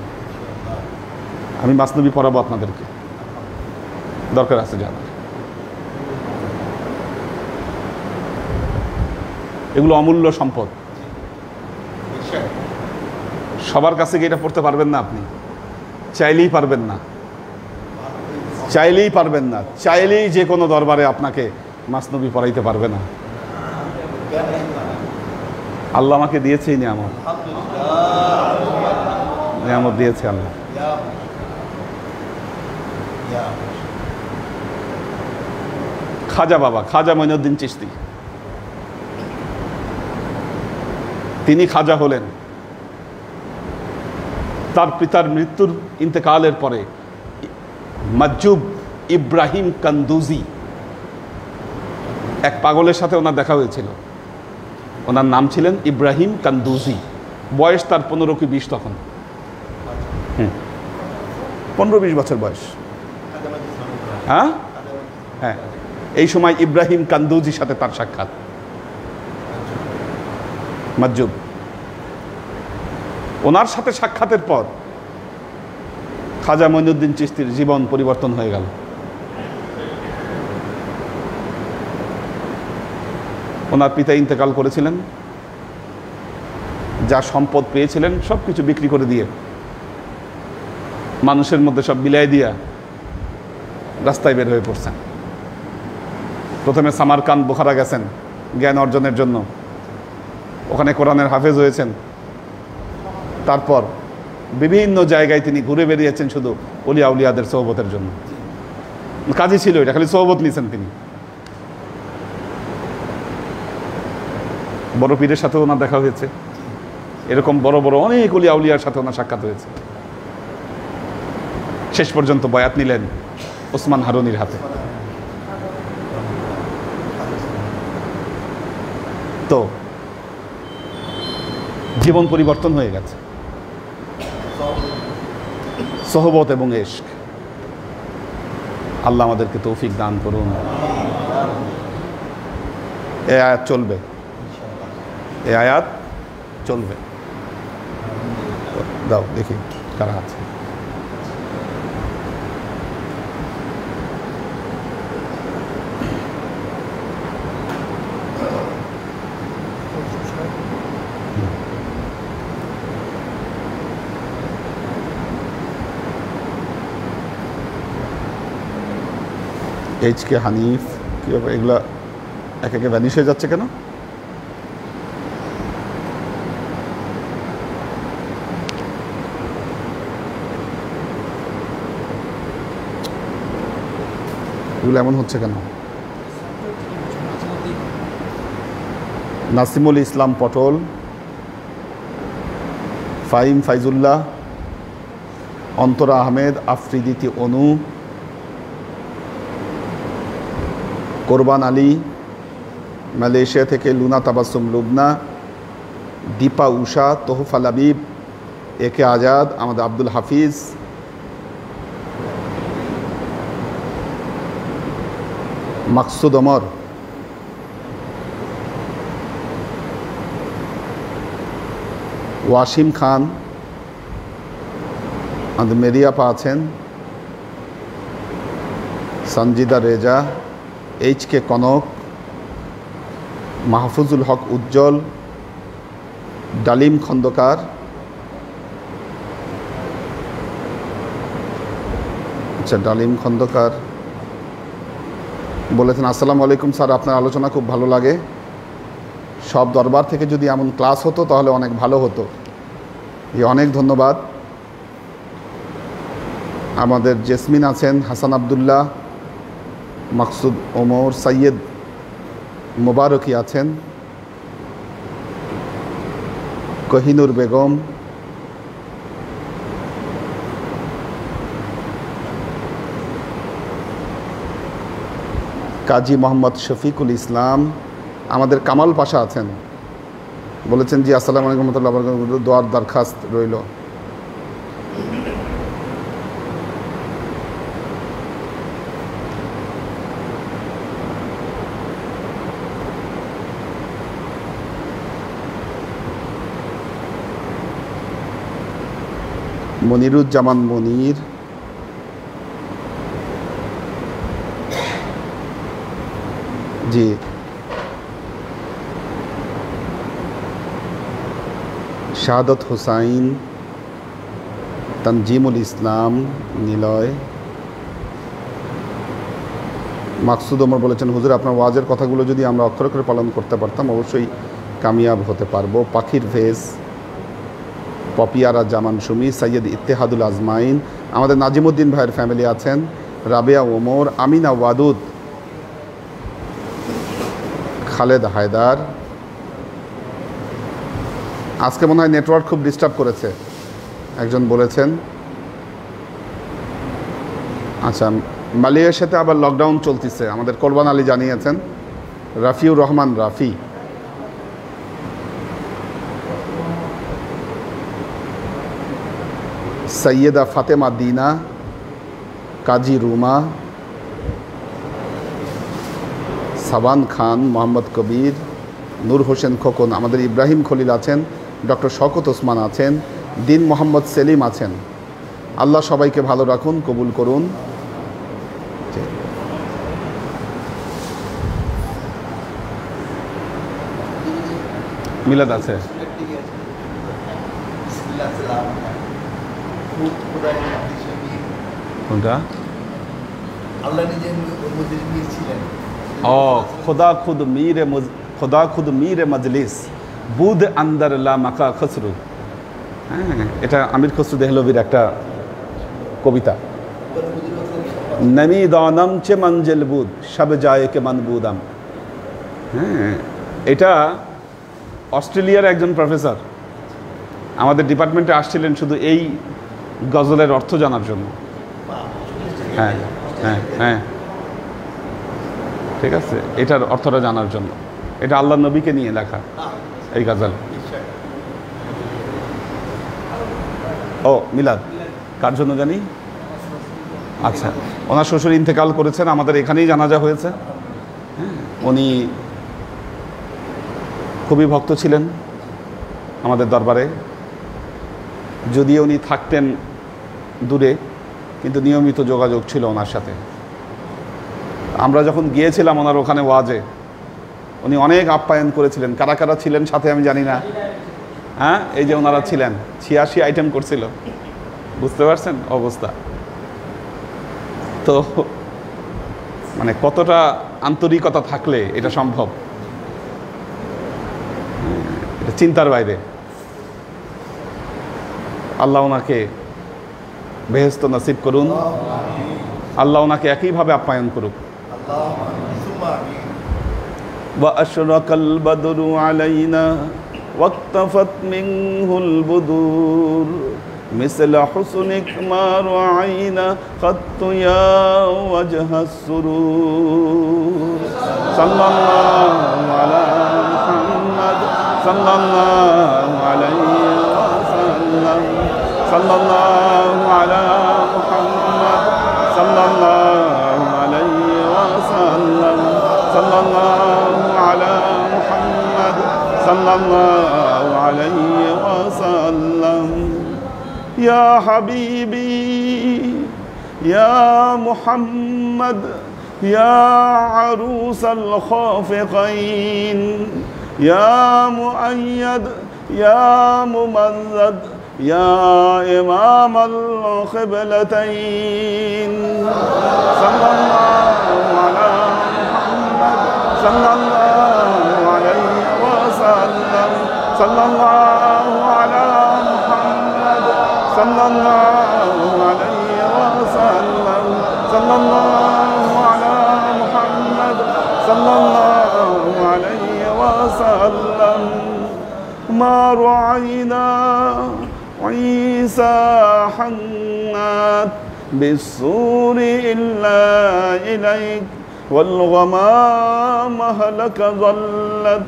আমি মাসনবী পড়াবো আপনাদেরকে, দরকার আছে জানার। এগুলো অমূল্য সম্পদ। সবার কাছে গিয়ে এটা পড়তে পারবেন না, আপনি চাইলেই পারবেন না। চাইলেই যে কোনো দরবারে আপনাকে মাসনবী পড়াইতে পারবে না। আল্লাহ আমাকে দিয়েছে এই নিয়ামত দিয়েছে আল্লাহ। খাজা বাবা, খাজা মঈনুদ্দিন চিশতি, তিনি খাজা হলেন। তার পিতার মৃত্যুর ইন্তেকালের পরে মাজুব ইব্রাহিম কান্দুজি, এক পাগলের সাথে ওনার দেখা হয়েছিল। ওনার নাম ছিলেন ইব্রাহিম কান্দুজি। বয়স তার 15 কি 20 তখন, 15-20 বছর বয়স। হ্যাঁ, এই সময় ইব্রাহিম কান্দুজির সাথে তার সাক্ষাৎ। মাজুব, ওনার সাথে সাক্ষাতের পর খাজা মঈনুদ্দিন চিশতির জীবন পরিবর্তন হয়ে গেল। ওনার পিতা ইন্তেকাল করেছিলেন, যা সম্পদ পেয়েছিলেন সব কিছু বিক্রি করে দিয়ে, মানুষের মধ্যে সব বিলাই দিয়া রাস্তায় বের হয়ে পড়ছেন। প্রথমে সামারকান্দ, বুখারা গেছেন জ্ঞান অর্জনের জন্য, ওখানে কোরআনের হাফেজ হয়েছেন। তারপর বিভিন্ন জায়গায় তিনি ঘুরে বেরিয়েছেন শুধু ওলিয়া উলিয়াদের সোহবতের জন্য। কাজই ছিল এটা, খালি সোহবত নিয়েছেন তিনি। বড় পীরের সাথে ওনার দেখা হয়েছে, এরকম বড় বড় অনেক ওলিয়া উলিয়ার সাথে ওনার সাক্ষাৎ হয়েছে। শেষ পর্যন্ত বয়াত নিলেন ওসমান হারুনির হাতে। তো জীবন পরিবর্তন হয়ে গেছে। সোহবত এবং ইশক। আল্লাহ আমাদেরকে তৌফিক দান করুন। এই আয়াত চলবে, এই আয়াত চলবে। দাও দেখি কারা আছে। এইচকে হানিফ, কি ব্যাপার এগুলা এক একে ভ্যানিশ হয়ে যাচ্ছে কেন? এগুলো এমন হচ্ছে কেন? নাসিমুল ইসলাম পটল, ফাহিম ফাইজুল্লাহ, অন্তরা আহমেদ, আফ্রিদিতি অনু, কোরবান আলী মালয়েশিয়া থেকে, লুনা তাবাসুম লুবনা, দীপা উষা, তোহফা লাবিব, একে আজাদ, আমাদের আব্দুল হাফিজ, মাকসুদ ওমর, ওয়াসিম খান, আমাদের মেরিয়াপা আছেন, সঞ্জিদা রেজা, এইচকে কনক, মাহফুজুল হক উজ্জ্বল, ডালিম খন্দকার, আচ্ছা ডালিম খন্দকার বলেছেন আসসালামু আলাইকুম স্যার, আপনার আলোচনা খুব ভালো লাগে। সব দরবার থেকে যদি এমন ক্লাস হতো তাহলে অনেক ভালো হতো। অনেক ধন্যবাদ। আমাদের জেসমিন আছেন, হাসান আবদুল্লাহ, মাকসুদ ওমর, সৈয়দ মোবারকি আছেন, কহিনুর বেগম, কাজী মোহাম্মদ শফিকুল ইসলাম, আমাদের কামাল পাশা আছেন, বলেছেন জি আসসালামু আলাইকুম রহমতুল্লাহ, দোয়ার দরখাস্ত রইল। মনিরুজ্জামান মনির, জি শাহাদত হুসাইন, তনজিমুল ইসলাম নিলয়, মাকসুদ ওমর বলেছেন হুজুর আপনার ওয়াজের কথাগুলো যদি আমরা অক্ষর অক্ষরে পালন করতে পারতাম অবশ্যই কামিয়াব হতে পারবো। পাখির ভেজ, পপিয়ারা জামান সুমি, সৈয়দ ইত্তেহাদুল আজমাইন, আমাদের নাজিমুদ্দিন ভাইয়ের ফ্যামিলি আছেন, রাবেয়া ওমর, আমিনা ওয়াদুদ, খালেদ হায়দার। আজকে মনে হয় নেটওয়ার্ক খুব ডিস্টার্ব করেছে একজন বলেছেন। আচ্ছা মালয়েশিয়াতে আবার লকডাউন চলতেছে, আমাদের কোরবান আলী জানিয়েছেন, রাফিউর রহমান রাফি, সৈয়দা ফাতেমা দিনা, কাজী রুমা, সাবান খান, মোহাম্মদ কবির, নূর হোসেন খোকন, আমাদের ইব্রাহিম খলিল আছেন, ডক্টর শওকত ওসমান আছেন, দিন মোহাম্মদ সেলিম আছেন। আল্লাহ সবাইকে ভালো রাখুন, কবুল করুন। মিলাদ আছে, কোনটা? ও খোদা খুদ মীর মজলিস বুধ আন্দর লা মাকা খসরু। হ্যাঁ, এটা আমির খসরু দেহলভির একটা কবিতা। নমি দানম চে মঞ্জিল বুধ সব যায় কে মনবুদাম। হ্যাঁ, এটা অস্ট্রেলিয়ার একজন প্রফেসর আমাদের ডিপার্টমেন্টে আসছিলেন শুধু এই গজলের অর্থ জানার জন্য। হ্যাঁ হ্যাঁ হ্যাঁ, ঠিক আছে, এটার অর্থটা জানার জন্য। এটা আল্লাহ নবীকে নিয়ে লেখা এই গজল। ও মিলাদ কার জন্য জানি? আচ্ছা, ওনার শ্বশুর ইন্তেকাল করেছেন, আমাদের এখানেই জানাজা হয়েছে। উনি খুবই ভক্ত ছিলেন আমাদের দরবারে, যদিও উনি থাকতেন দূরে, কিন্তু নিয়মিত যোগাযোগ ছিল ওনার সাথে। আমরা যখন গিয়েছিলাম ওনার ওখানে ওয়াজে, উনি অনেক আপ্যায়ন করেছিলেন। কারা কারা ছিলেন সাথে আমি জানি না। হ্যাঁ, এই যে ওনারা ছিলেন, 86 আইটেম করছিল, বুঝতে পারছেন অবস্থা। তো মানে কতটা আন্তরিকতা থাকলে এটা সম্ভব, এটা চিন্তার বাইরে। আল্লাহ ওনাকে বেহেশত নসিব করুন, আল্লাহ ওনাকে একইভাবে আপ্যায়ন করুক। وأشرق البدر علينا واقتفت منه البدور مثل حسنك ما رعينا خط يا وجه السرور صلى الله على محمد صلى الله عليه وسلم صلى الله على محمد صلى الله عليه وسلم صلى الله على محمد صلى الله عليه وسلم يا حبيبي يا محمد يا عروس الخافقين يا مؤيد يا ممجد يا إمام القبلتين صلى الله على محمد صلى الله عليه وسلم صلى الله على محمد صلى الله عليه وسلم صلى الله على محمد صلى الله عليه وسلم ما رعينا عيسى حنات بالسور إلا إليك والغمام هلك ظلت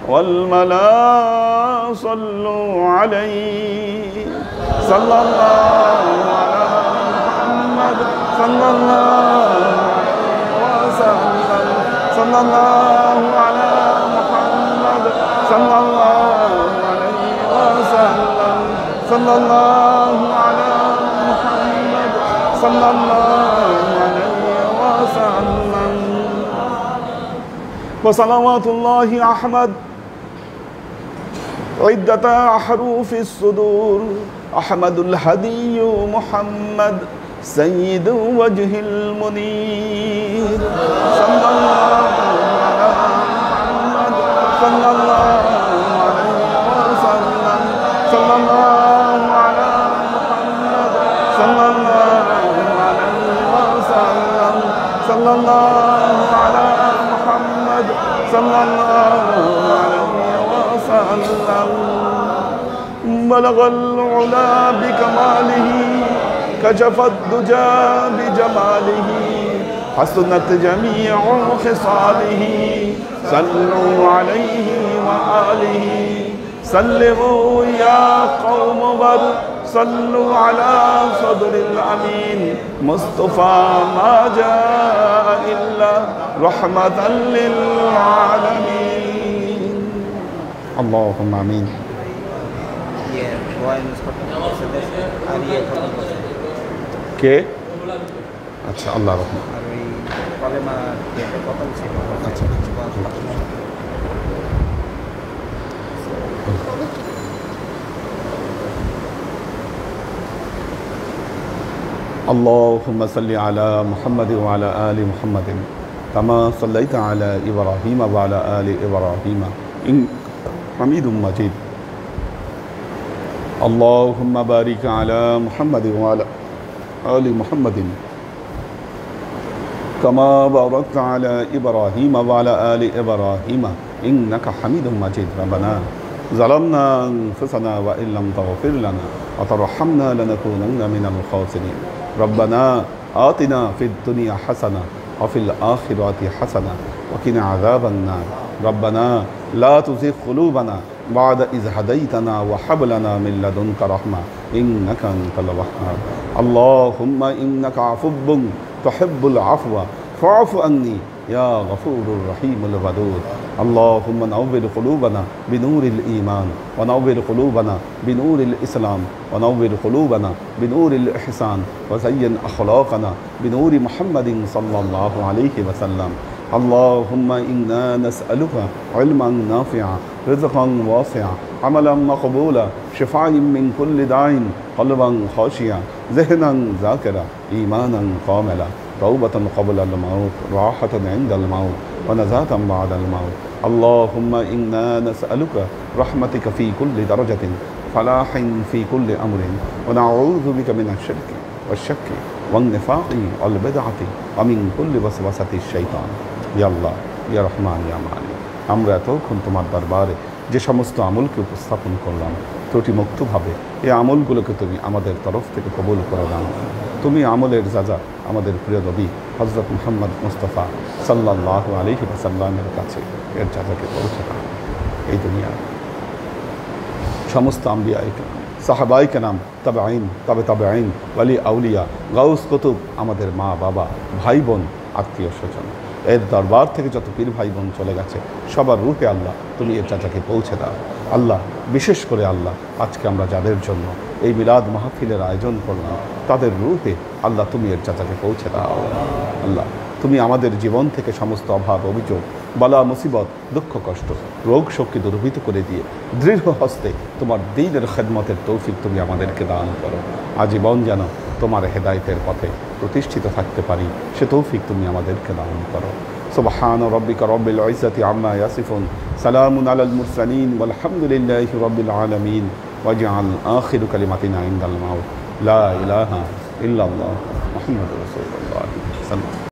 والملا صلوا عليه صلى الله على محمد صلى الله عليه وسلم صلى الله على محمد صلى الله عليه وسلم صلى الله على محمد صلى الله عليه وسلم وصلوات الله أحمد عدة أحرف الصدور أحمد الهدي محمد سيد وجه المنير صلى الله على محمد صلى الله عليه وسلم صلى الله على محمد صلى الله عليه وسلم صلى الله على محمد صلى الله عليه وسلم بلغ العلا بكماله كشف الدجى بجماله حسنت جميع خصاله صلوا عليه وآله سلموا يا قوم بر صلوا على صدر الأمين مصطفى ما جاء إلا رحمة للعالمين اللهم آمين কে আচ্ছা আল্লাহ রহমান আচ্ছা اللهم صل على محمد وعلى آل محمد كما صليت على إبراهيم وعلى آل إبراهيم إنك حميد مجيد اللهم بارك على محمد وعلى آل محمد كما باركت على إبراهيم وعلى آل إبراهيم إنك حميد مجيد ربنا ظلمنا أنفسنا وإن لم تغفر لنا وترحمنا لنكونن من الخاسرين ربنا آتنا في الدنيا حسنة وفي الآخرة حسنة وقنا عذاب النار ربنا لا تزغ قلوبنا بعد إذ هديتنا وهب لنا من لدنك رحمة إنك أنت الوهاب اللهم إنك عفو تحب العفو فاعف عني يا غفور الرحيم الودود اللهم نور قلوبنا بنور الإيمان ونور قلوبنا بنور الإسلام ونور قلوبنا بنور الإحسان وزين أخلاقنا بنور محمد صلى الله عليه وسلم اللهم إنا نسألك علما نافعا رزقا واسعا عملا مقبولا شفاء من كل داء قلبا خاشعا ذهنا ذاكرا إيمانا كاملا توبة قبل الموت راحة عند الموت ونجاة بعد الموت اللهم إنا نسألك رحمتك في كل درجة فلاح في كل أمر ونعوذ بك من الشرك والشك والنفاق والبدعة ومن كل وسوسة الشيطان يا الله يا رحمن يا مالك আমরা এতক্ষণ তোমার দরবারে যে সমস্ত আমলকে উপস্থাপন করলাম ত্রুটিমুক্তভাবে এই আমলগুলোকে তুমি আমাদের তরফ থেকে কবুল করে নাও তুমি আমলের যাজা আমাদের প্রিয় নবী হযরত মুহাম্মদ মুস্তাফা সাল্লাল্লাহু আলাইহি ওয়াসাল্লামের কাছে এর যাজাকে পৌঁছে দাও এই দুনিয়া সমস্ত আম্বিয়ায়ে কেরাম সাহাবায়ে কেরাম তাবেঈন তাবেঈন ওয়ালি আউলিয়া গাউস কুতুব আমাদের মা বাবা ভাই বোন আত্মীয় স্বজন এর দরবার থেকে যত পীর ভাই বোন চলে গেছে সবার রূপে আল্লাহ তুমি এর চাচাকে পৌঁছে দাও আল্লাহ বিশেষ করে আল্লাহ আজকে আমরা যাদের জন্য এই মিলাদ মাহফিলের আয়োজন করলাম তাদের রূপে আল্লাহ তুমি এর চাচাকে পৌঁছে দাও আল্লাহ তুমি আমাদের জীবন থেকে সমস্ত অভাব অভিযোগ বালা মুসিবত দুঃখ কষ্ট রোগ শোককে দূরীভূত করে দিয়ে দৃঢ় হস্তে তোমার দ্বীনের খেদমতের তৌফিক তুমি আমাদেরকে দান করো আজীবন যেন তোমার হেদায়েতের পথে প্রতিষ্ঠিত থাকতে পারি সে তৌফিক তুমি আমাদেরকে দান করো সুবহান রাব্বিকা রব্বিল ইজ্জাতি আম্মা ইয়াসিফুন সালামুন আলাল মুরসালিন ওয়ালহামদুলিল্লাহি রাব্বিল আলামিন ওয়াজআল আখিরু কালিমাতিনা ইনদাল মাউত লা ইলাহা ইল্লাল্লাহ মুহাম্মাদুর রাসূলুল্লাহ সাল্লাল্লাহু